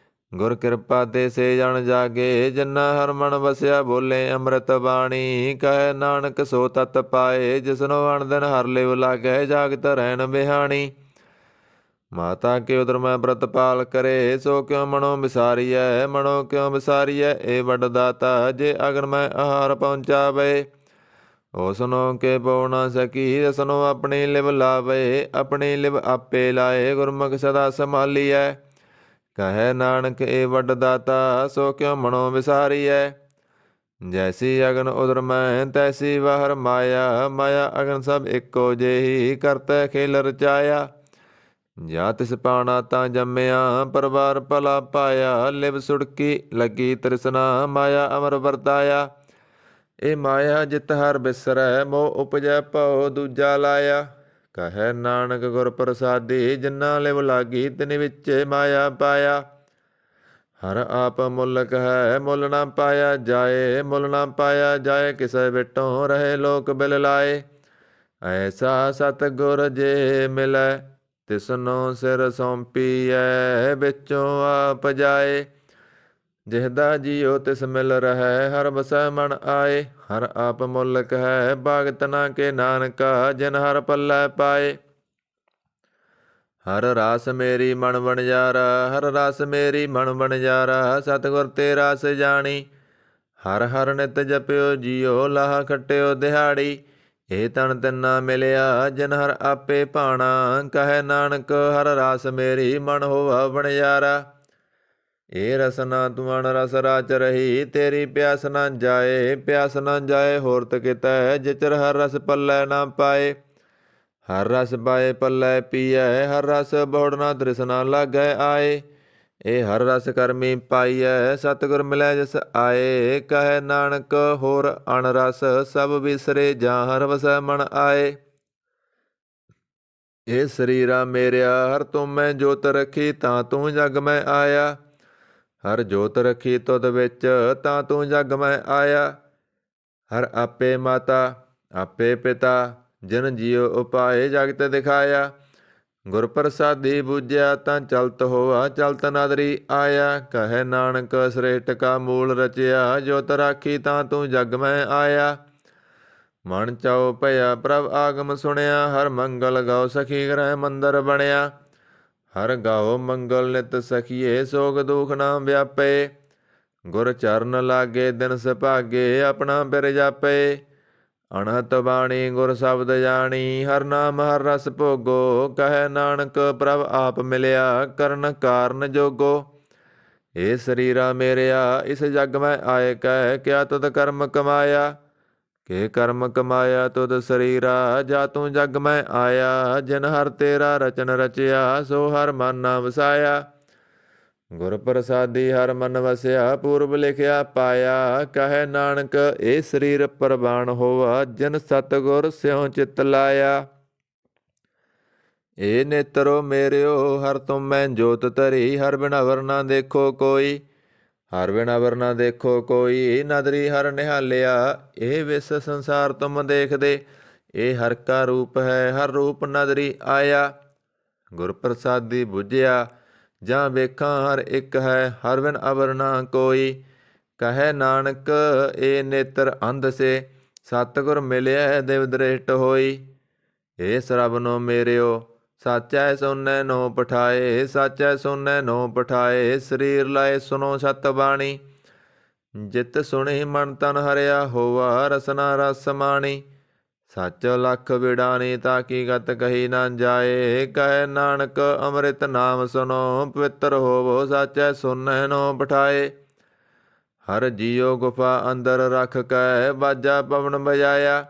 ਗੁਰ ਕਿਰਪਾ ਤੇ ਸੇ ਜਨ ਜਾਗੇ, ਜਿਨਾ ਹਰ ਮਨ ਵਸਿਆ ਬੋਲੇ ਅੰਮ੍ਰਿਤ ਬਾਣੀ। ਕਹੈ ਨਾਨਕ ਸੋ ਤਤ ਪਾਏ, ਜਿਸਨੋ ਅਣ ਦਿਨ ਹਰ ਲਿਵ ਲਾਗੈ, ਜਾਗਤ ਰਹਿਣ ਬਿਹਾਣੀ। ਮਾਤਾ ਕੇ ਉਦਰ ਮੈਂ ਬ੍ਰਤ ਪਾਲ ਕਰੇ, ਸੋ ਕਿਉ ਮਨੋ ਵਿਸਾਰੀਐ। ਮਨੋ ਕਿਉ ਵਿਸਾਰੀਐ ਇਹ ਵੱਡ ਦਾਤਾ, ਜੇ ਅਗਨ ਮੈਂ ਆਹਾਰ ਪਹੁੰਚਾਵੇ। ਉਸਨੋ ਕੇ ਪਉ ਨਾ ਸਕੀ, ਰਸਨੋ ਆਪਣੀ ਲਿਵ ਲਾਵੇ। ਆਪਣੀ ਲਿਵ ਆਪੇ ਲਾਏ, ਗੁਰਮੁਖ ਸਦਾ ਸੰਭਾਲੀਐ। ਕਹੈ ਨਾਨਕ ਇਹ ਵੱਡ ਦਾਤਾ, ਸੋ ਕਿਉ ਮਨੋ ਵਿਸਾਰੀਐ। ਜੈਸੀ ਅਗਨ ਉਦਰ ਮੈਂ, ਤੈਸੀ ਬਾਹਰ ਮਾਇਆ। ਮਾਇਆ ਅਗਨ ਸਭ ਇੱਕੋ ਜਿਹੀ, ਕਰਤੈ ਖੇਲ ਰਚਾਇਆ। ਜਾਂ ਤਿਸ ਪਾਣਾ ਤਾਂ ਜੰਮਿਆ, ਪਰਵਾਰ ਭਲਾ ਪਾਇਆ। ਲਿਵ ਸੁੜਕੀ ਲੱਗੀ ਤ੍ਰਿਸ਼ਨਾ, ਮਾਇਆ ਅਮਰ ਵਰਤਾਇਆ। ਇਹ ਮਾਇਆ ਜਿਤ ਹਰ ਬਿਸਰੈ, ਮੋਹ ਉਪਜੈ ਭਉ ਦੂਜਾ ਲਾਇਆ। ਕਹੈ ਨਾਨਕ ਗੁਰ ਪ੍ਰਸਾਦੀ, ਜਿਨਾ ਲਿਵ ਲਾਗੀ ਤਿਨ ਵਿੱਚ ਮਾਇਆ ਪਾਇਆ। ਹਰ ਆਪ ਮੁਲਕ ਹੈ, ਮੁੱਲ ਨਾ ਪਾਇਆ ਜਾਏ। ਮੁੱਲ ਨਾ ਪਾਇਆ ਜਾਏ, ਕਿਸੇ ਵਿਟੋਂ ਰਹੇ ਲੋਕ ਬਿਲ ਲਾਏ। ਐਸਾ ਸਤਿਗੁਰ ਜੇ ਮਿਲੈ, ਤਿਸਨੋ ਸਿਰ ਸੌਂਪੀਐ। ਵਿੱਚੋਂ ਆਪ ਜਾਏ, ਜਿਹਦਾ ਜੀਉ ਤਿਸ ਮਿਲ ਰਹੈ, ਹਰ ਵਸੈ ਮਨ ਆਏ। ਹਰ ਆਪ ਮੁਲਕ ਹੈ, ਭਾਗਤ ਨਾ ਕੇ ਨਾਨਕਾ, ਜਿਨ ਹਰ ਪੱਲੇ ਪਾਏ। ਹਰ ਰਾਸ ਮੇਰੀ ਮਨ ਵਣਜਾਰਾ, ਹਰ ਰਾਸ ਮੇਰੀ ਮਨ ਵਣਜਾਰਾ। ਸਤਿਗੁਰ ਤੇ ਰਾਸ ਜਾਣੀ, ਹਰ ਹਰ ਨਿਤ ਜਪਿਓ ਜੀਓ। ਲਾਹਾ ਖੱਟਿਓ ਦਿਹਾੜੀ, ਇਹ ਤਨ ਤਿੰਨਾ ਮਿਲਿਆ ਜਿਨ ਹਰ ਆਪੇ ਭਾਣਾ। ਕਹੈ ਨਾਨਕ ਹਰ ਰਾਸ ਮੇਰੀ ਮਨ ਹੋਵਾ ਬਣਜਾਰਾ। ਇਹ ਰਸਨਾ ਤੂੰ ਅਣ ਰਸ ਰਾਚ ਰਹੀ ਤੇਰੀ ਪਿਆਸ ਨਾ ਜਾਏ। ਪਿਆਸ ਨਾ ਜਾਏ ਹੋਰਤ ਕਿਤੈ ਜਿਚਰ ਹਰ ਰਸ ਪੱਲੇ ਨਾ ਪਾਏ। ਹਰ ਰਸ ਪਾਏ ਪੱਲੇ ਪੀਐ ਹਰ ਰਸ ਬਹੁੜ ਨਾ ਤ੍ਰਿਸ਼ਨਾ ਲਾਗੈ ਆਏ। ਇਹ ਹਰ ਰਸ ਕਰਮੀ ਪਾਈਐ ਸਤਿਗੁਰ ਮਿਲੈ ਜਿਸ ਆਏ। ਕਹੈ ਨਾਨਕ ਹੋਰ ਅਣ ਰਸ ਸਭ ਵਿਸਰੇ ਜਾਂ ਹਰ ਵਸੈ ਮਨ ਆਏ। ਇਹ ਸਰੀਰਾ ਮੇਰਿਆ ਹਰ ਤੁਮ ਮੈਂ ਜੋਤ ਰੱਖੀ ਤਾਂ ਤੂੰ ਜਗ ਮੈਂ ਆਇਆ। ਹਰ ਜੋਤ ਰੱਖੀ ਤੁਧ ਵਿੱਚ ਤਾਂ ਤੂੰ ਜਗ ਮੈਂ ਆਇਆ। ਹਰ ਆਪੇ ਮਾਤਾ ਆਪੇ ਪਿਤਾ ਜਿਨ ਜੀਉ ਉਪਾਏ ਜਗਤ ਦਿਖਾਇਆ। ਗੁਰ ਪ੍ਰਸਾਦੀ ਬੂਝਿਆ ਤਾਂ ਚਲਤ ਹੋਆ ਚਲਤ ਨਾਦਰੀ ਆਇਆ। ਕਹੈ ਨਾਨਕ ਸ੍ਰੇਸ਼ਟ ਕਾ ਮੂਲ ਰਚਿਆ ਜੋਤ ਰਾਖੀ ਤਾਂ ਤੂੰ ਜਗ ਮੈਂ ਆਇਆ। ਮਨ ਚਾਉ ਭਇਆ ਪ੍ਰਭ ਆਗਮ ਸੁਣਿਆ ਹਰ ਮੰਗਲ ਗਾਉ ਸਖੀ ਗ੍ਰਹਿ ਮੰਦਰ ਬਣਿਆ। ਹਰ ਗਾਓ ਮੰਗਲ ਨਿਤ ਸਖੀਏ ਸੋਗ ਦੁਖ ਨਾ ਵਿਆਪੇ। ਗੁਰ ਚਰਨ ਲਾਗੇ ਦਿਨ ਸੁਭਾਗੇ ਆਪਣਾ ਬਿਰ ਜਾਪੇ। ਅਣਹਤ ਬਾਣੀ ਗੁਰ ਸ਼ਬਦ ਜਾਣੀ ਹਰ ਨਾਮ ਹਰ ਰਸ ਭੋਗੋ। ਕਹੈ ਨਾਨਕ ਪ੍ਰਭ ਆਪ ਮਿਲਿਆ ਕਰਨ ਕਾਰਨ ਜੋਗੋ। ਇਹ ਸਰੀਰਾ ਮੇਰਿਆ ਇਸ ਜਗ ਮੈਂ ਆਏ ਕਹਿ ਕਿਆ ਤੁਧ ਕਰਮ ਕਮਾਇਆ। ਕਿ ਕਰਮ ਕਮਾਇਆ ਤੁਧ ਸਰੀਰਾ ਜਾ ਤੂੰ ਜਗ ਮੈਂ ਆਇਆ। ਜਿਨ ਹਰ ਤੇਰਾ ਰਚਨ ਰਚਿਆ ਸੋ ਹਰ ਮਨ ਨਾ ਵਸਾਇਆ। ਗੁਰ ਪ੍ਰਸਾਦੀ ਹਰ ਮਨ ਵਸਿਆ ਪੂਰਬ ਲਿਖਿਆ ਪਾਇਆ। ਕਹੈ ਨਾਨਕ ਇਹ ਸਰੀਰ ਪ੍ਰਵਾਨ ਹੋਵਾ ਜਿਨ ਸਤਿਗੁਰ ਸਿਉ ਚਿਤ ਲਾਇਆ। ਇਹ ਨੇਤਰੋ ਮੇਰਿਓ ਹਰ ਤੁਮ ਮੈਂ ਜੋਤ ਧਰੀ ਹਰ ਬਿਨ ਅਵਰ ਨਾ ਦੇਖੋ ਕੋਈ। ਹਰ ਬਿਨ ਅਵਰ ਨਾ ਦੇਖੋ ਕੋਈ ਨਦਰੀ ਹਰ ਨਿਹਾਲਿਆ। ਇਹ ਵਿਸ ਸੰਸਾਰ ਤੁਮ ਦੇਖਦੇ ਇਹ ਹਰ ਕਾ ਰੂਪ ਹੈ ਹਰ ਰੂਪ ਨਦਰੀ ਆਇਆ। ਗੁਰ ਪ੍ਰਸਾਦੀ ਬੁਝਿਆ ਜਾਂ ਵੇਖਾਂ ਹਰ ਇੱਕ ਹੈ ਹਰ ਬਿਨ ਅਵਰ ਨਾ ਕੋਈ। ਕਹੈ ਨਾਨਕ ਇਹ ਨੇਤਰ ਅੰਧ ਸੇ ਸਤਿਗੁਰ ਮਿਲਿਆ ਦਿਵ ਦ੍ਰਿਸ਼ਟ ਹੋਈ। ਇਹ ਸਰਬਨੋ ਮੇਰਿਓ ਸਾਚੈ ਸੋਨੈ ਨੋ ਪਠਾਏ। ਸਾਚੈ ਸੋਨੈ ਨੋ ਪਠਾਏ ਸਰੀਰ ਲਾਏ ਸੁਨੋ ਸਤ ਬਾਣੀ। ਜਿਤ ਸੁਣੀ ਮਨ ਤਨ ਹਰਿਆ ਹੋਵਾ ਰਸਨਾ ਰਸ ਮਾਣੀ। ਸੱਚ ਲਖ ਵਿਡਾਨੀ ਤਾਕੀ ਗਤ ਕਹੀ ਨਾ ਜਾਏ। ਕਹੈ ਨਾਨਕ ਅੰਮ੍ਰਿਤ ਨਾਮ ਸੁਨੋ ਪਵਿੱਤਰ ਹੋਵੋ ਸਾਚੈ ਸੋਨੈ ਨੋ ਪਠਾਏ। ਹਰ ਜੀਉ ਗੁਫਾ ਅੰਦਰ ਰਖ ਕੈ ਬਾਜਾ ਪਵਨ ਬਜਾਇਆ।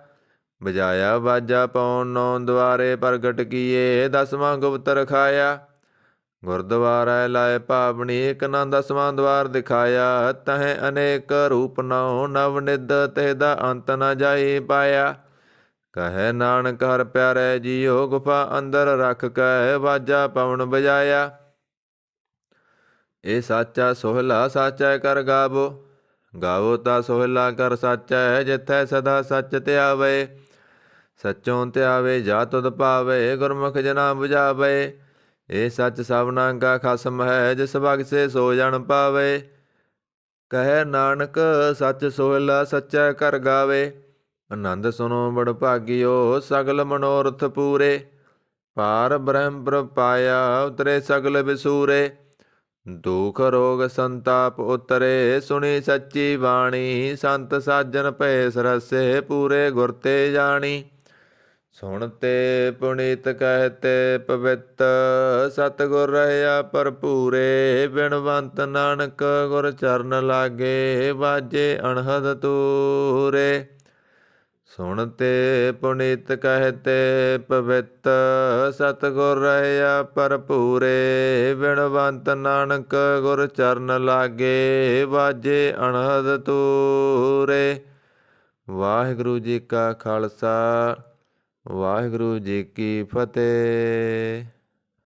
ਬਜਾਇਆ ਬਾਜਾ ਪਉਨ ਨੌ ਦੁਆਰੇ ਪ੍ਰਗਟ ਕੀਏ 10ਵਾਂ ਗੁਪਤ ਰਖਾਇਆ। ਗੁਰਦੁਆਰਾ ਲਾਏ ਭਾਵਨੀ ਇਕ ਨਾ 10ਵਾਂ ਦੁਆਰ ਦਿਖਾਇਆ। ਤਹੇ ਅਨੇਕ ਰੂਪ ਨੌ ਨਵ ਨਿਧ ਤੇ ਦਾ ਅੰਤ ਨਾ ਜਾਈ ਪਾਇਆ। ਕਹੈ ਨਾਨਕ ਹਰ ਪਿਆਰੇ ਜੀਉ ਗੁਫਾ ਅੰਦਰ ਰਖ ਕੈ ਬਾਜਾ ਪਵਨ ਬਜਾਇਆ। ਇਹ ਸਾਚਾ ਸੋਹਿਲਾ ਸਾਚਾ ਕਰ ਗਾਵੋ। ਗਾਵੋ ਤਾ ਸੋਹਿਲਾ ਕਰ ਸਾਚੈ ਜਿਥੈ ਸਦਾ ਸੱਚ ਧਿਆਵੇ। ਸੱਚੋਂ ਧਿਆਵੇ ਜਾ ਤੁਧ ਭਾਵੇ ਗੁਰਮੁਖ ਜਨਾ ਬੁਝਾਵੇ। ਇਹ ਸੱਚ ਸਭਨਾ ਕਾ ਖਸਮ ਹੈ ਜਿਸ ਬਖਸ਼ੇ ਸੋ ਜਨ ਪਾਵੇ। ਕਹੈ ਨਾਨਕ ਸੱਚ ਸੋਹਿਲਾ ਸੱਚਾ ਕਰ ਗਾਵੇ। ਆਨੰਦ ਸੁਨੋ ਬੜ ਭਾਗਿਓ ਸਗਲ ਮਨੋਰਥ ਪੂਰੇ। ਪਾਰ ਬ੍ਰਹਮ ਪਾਇਆ ਉਤਰੇ ਸਗਲ ਵਿਸੂਰੇ। ਦੁਖ ਰੋਗ ਸੰਤਾਪ ਉਤਰੇ ਸੁਣੀ ਸੱਚੀ ਬਾਣੀ। ਸੰਤ ਸਾਜਨ ਭਏ ਸਰਸੇ ਪੂਰੇ ਗੁਰ ਤੇ ਜਾਣੀ। ਸੁਣਤੇ ਪੁਨੀਤ ਕਹਿਤੇ ਪਵਿੱਤ ਸਤਿਗੁਰ ਰਹਿਆ ਭਰਪੂਰੇ। ਬਿਨਵੰਤ ਨਾਨਕ ਗੁਰ ਚਰਨ ਲਾਗੇ ਬਾਜੇ ਅਣਹਦ ਤੂਰੇ। ਸੁਣਤੇ ਪੁਨੀਤ ਕਹਿਤੇ ਪਵਿੱਤ ਸਤਿਗੁਰ ਰਹਿਆ ਭਰਪੂਰੇ। ਬਿਨਵੰਤ ਨਾਨਕ ਗੁਰ ਚਰਨ ਲਾਗੇ ਬਾਜੇ ਅਣਹਦ ਤੂਰੇ। ਵਾਹਿਗੁਰੂ ਜੀ ਕਾ ਖਾਲਸਾ ਵਾਹਿਗੁਰੂ ਜੀ ਕੀ ਫਤਿਹ।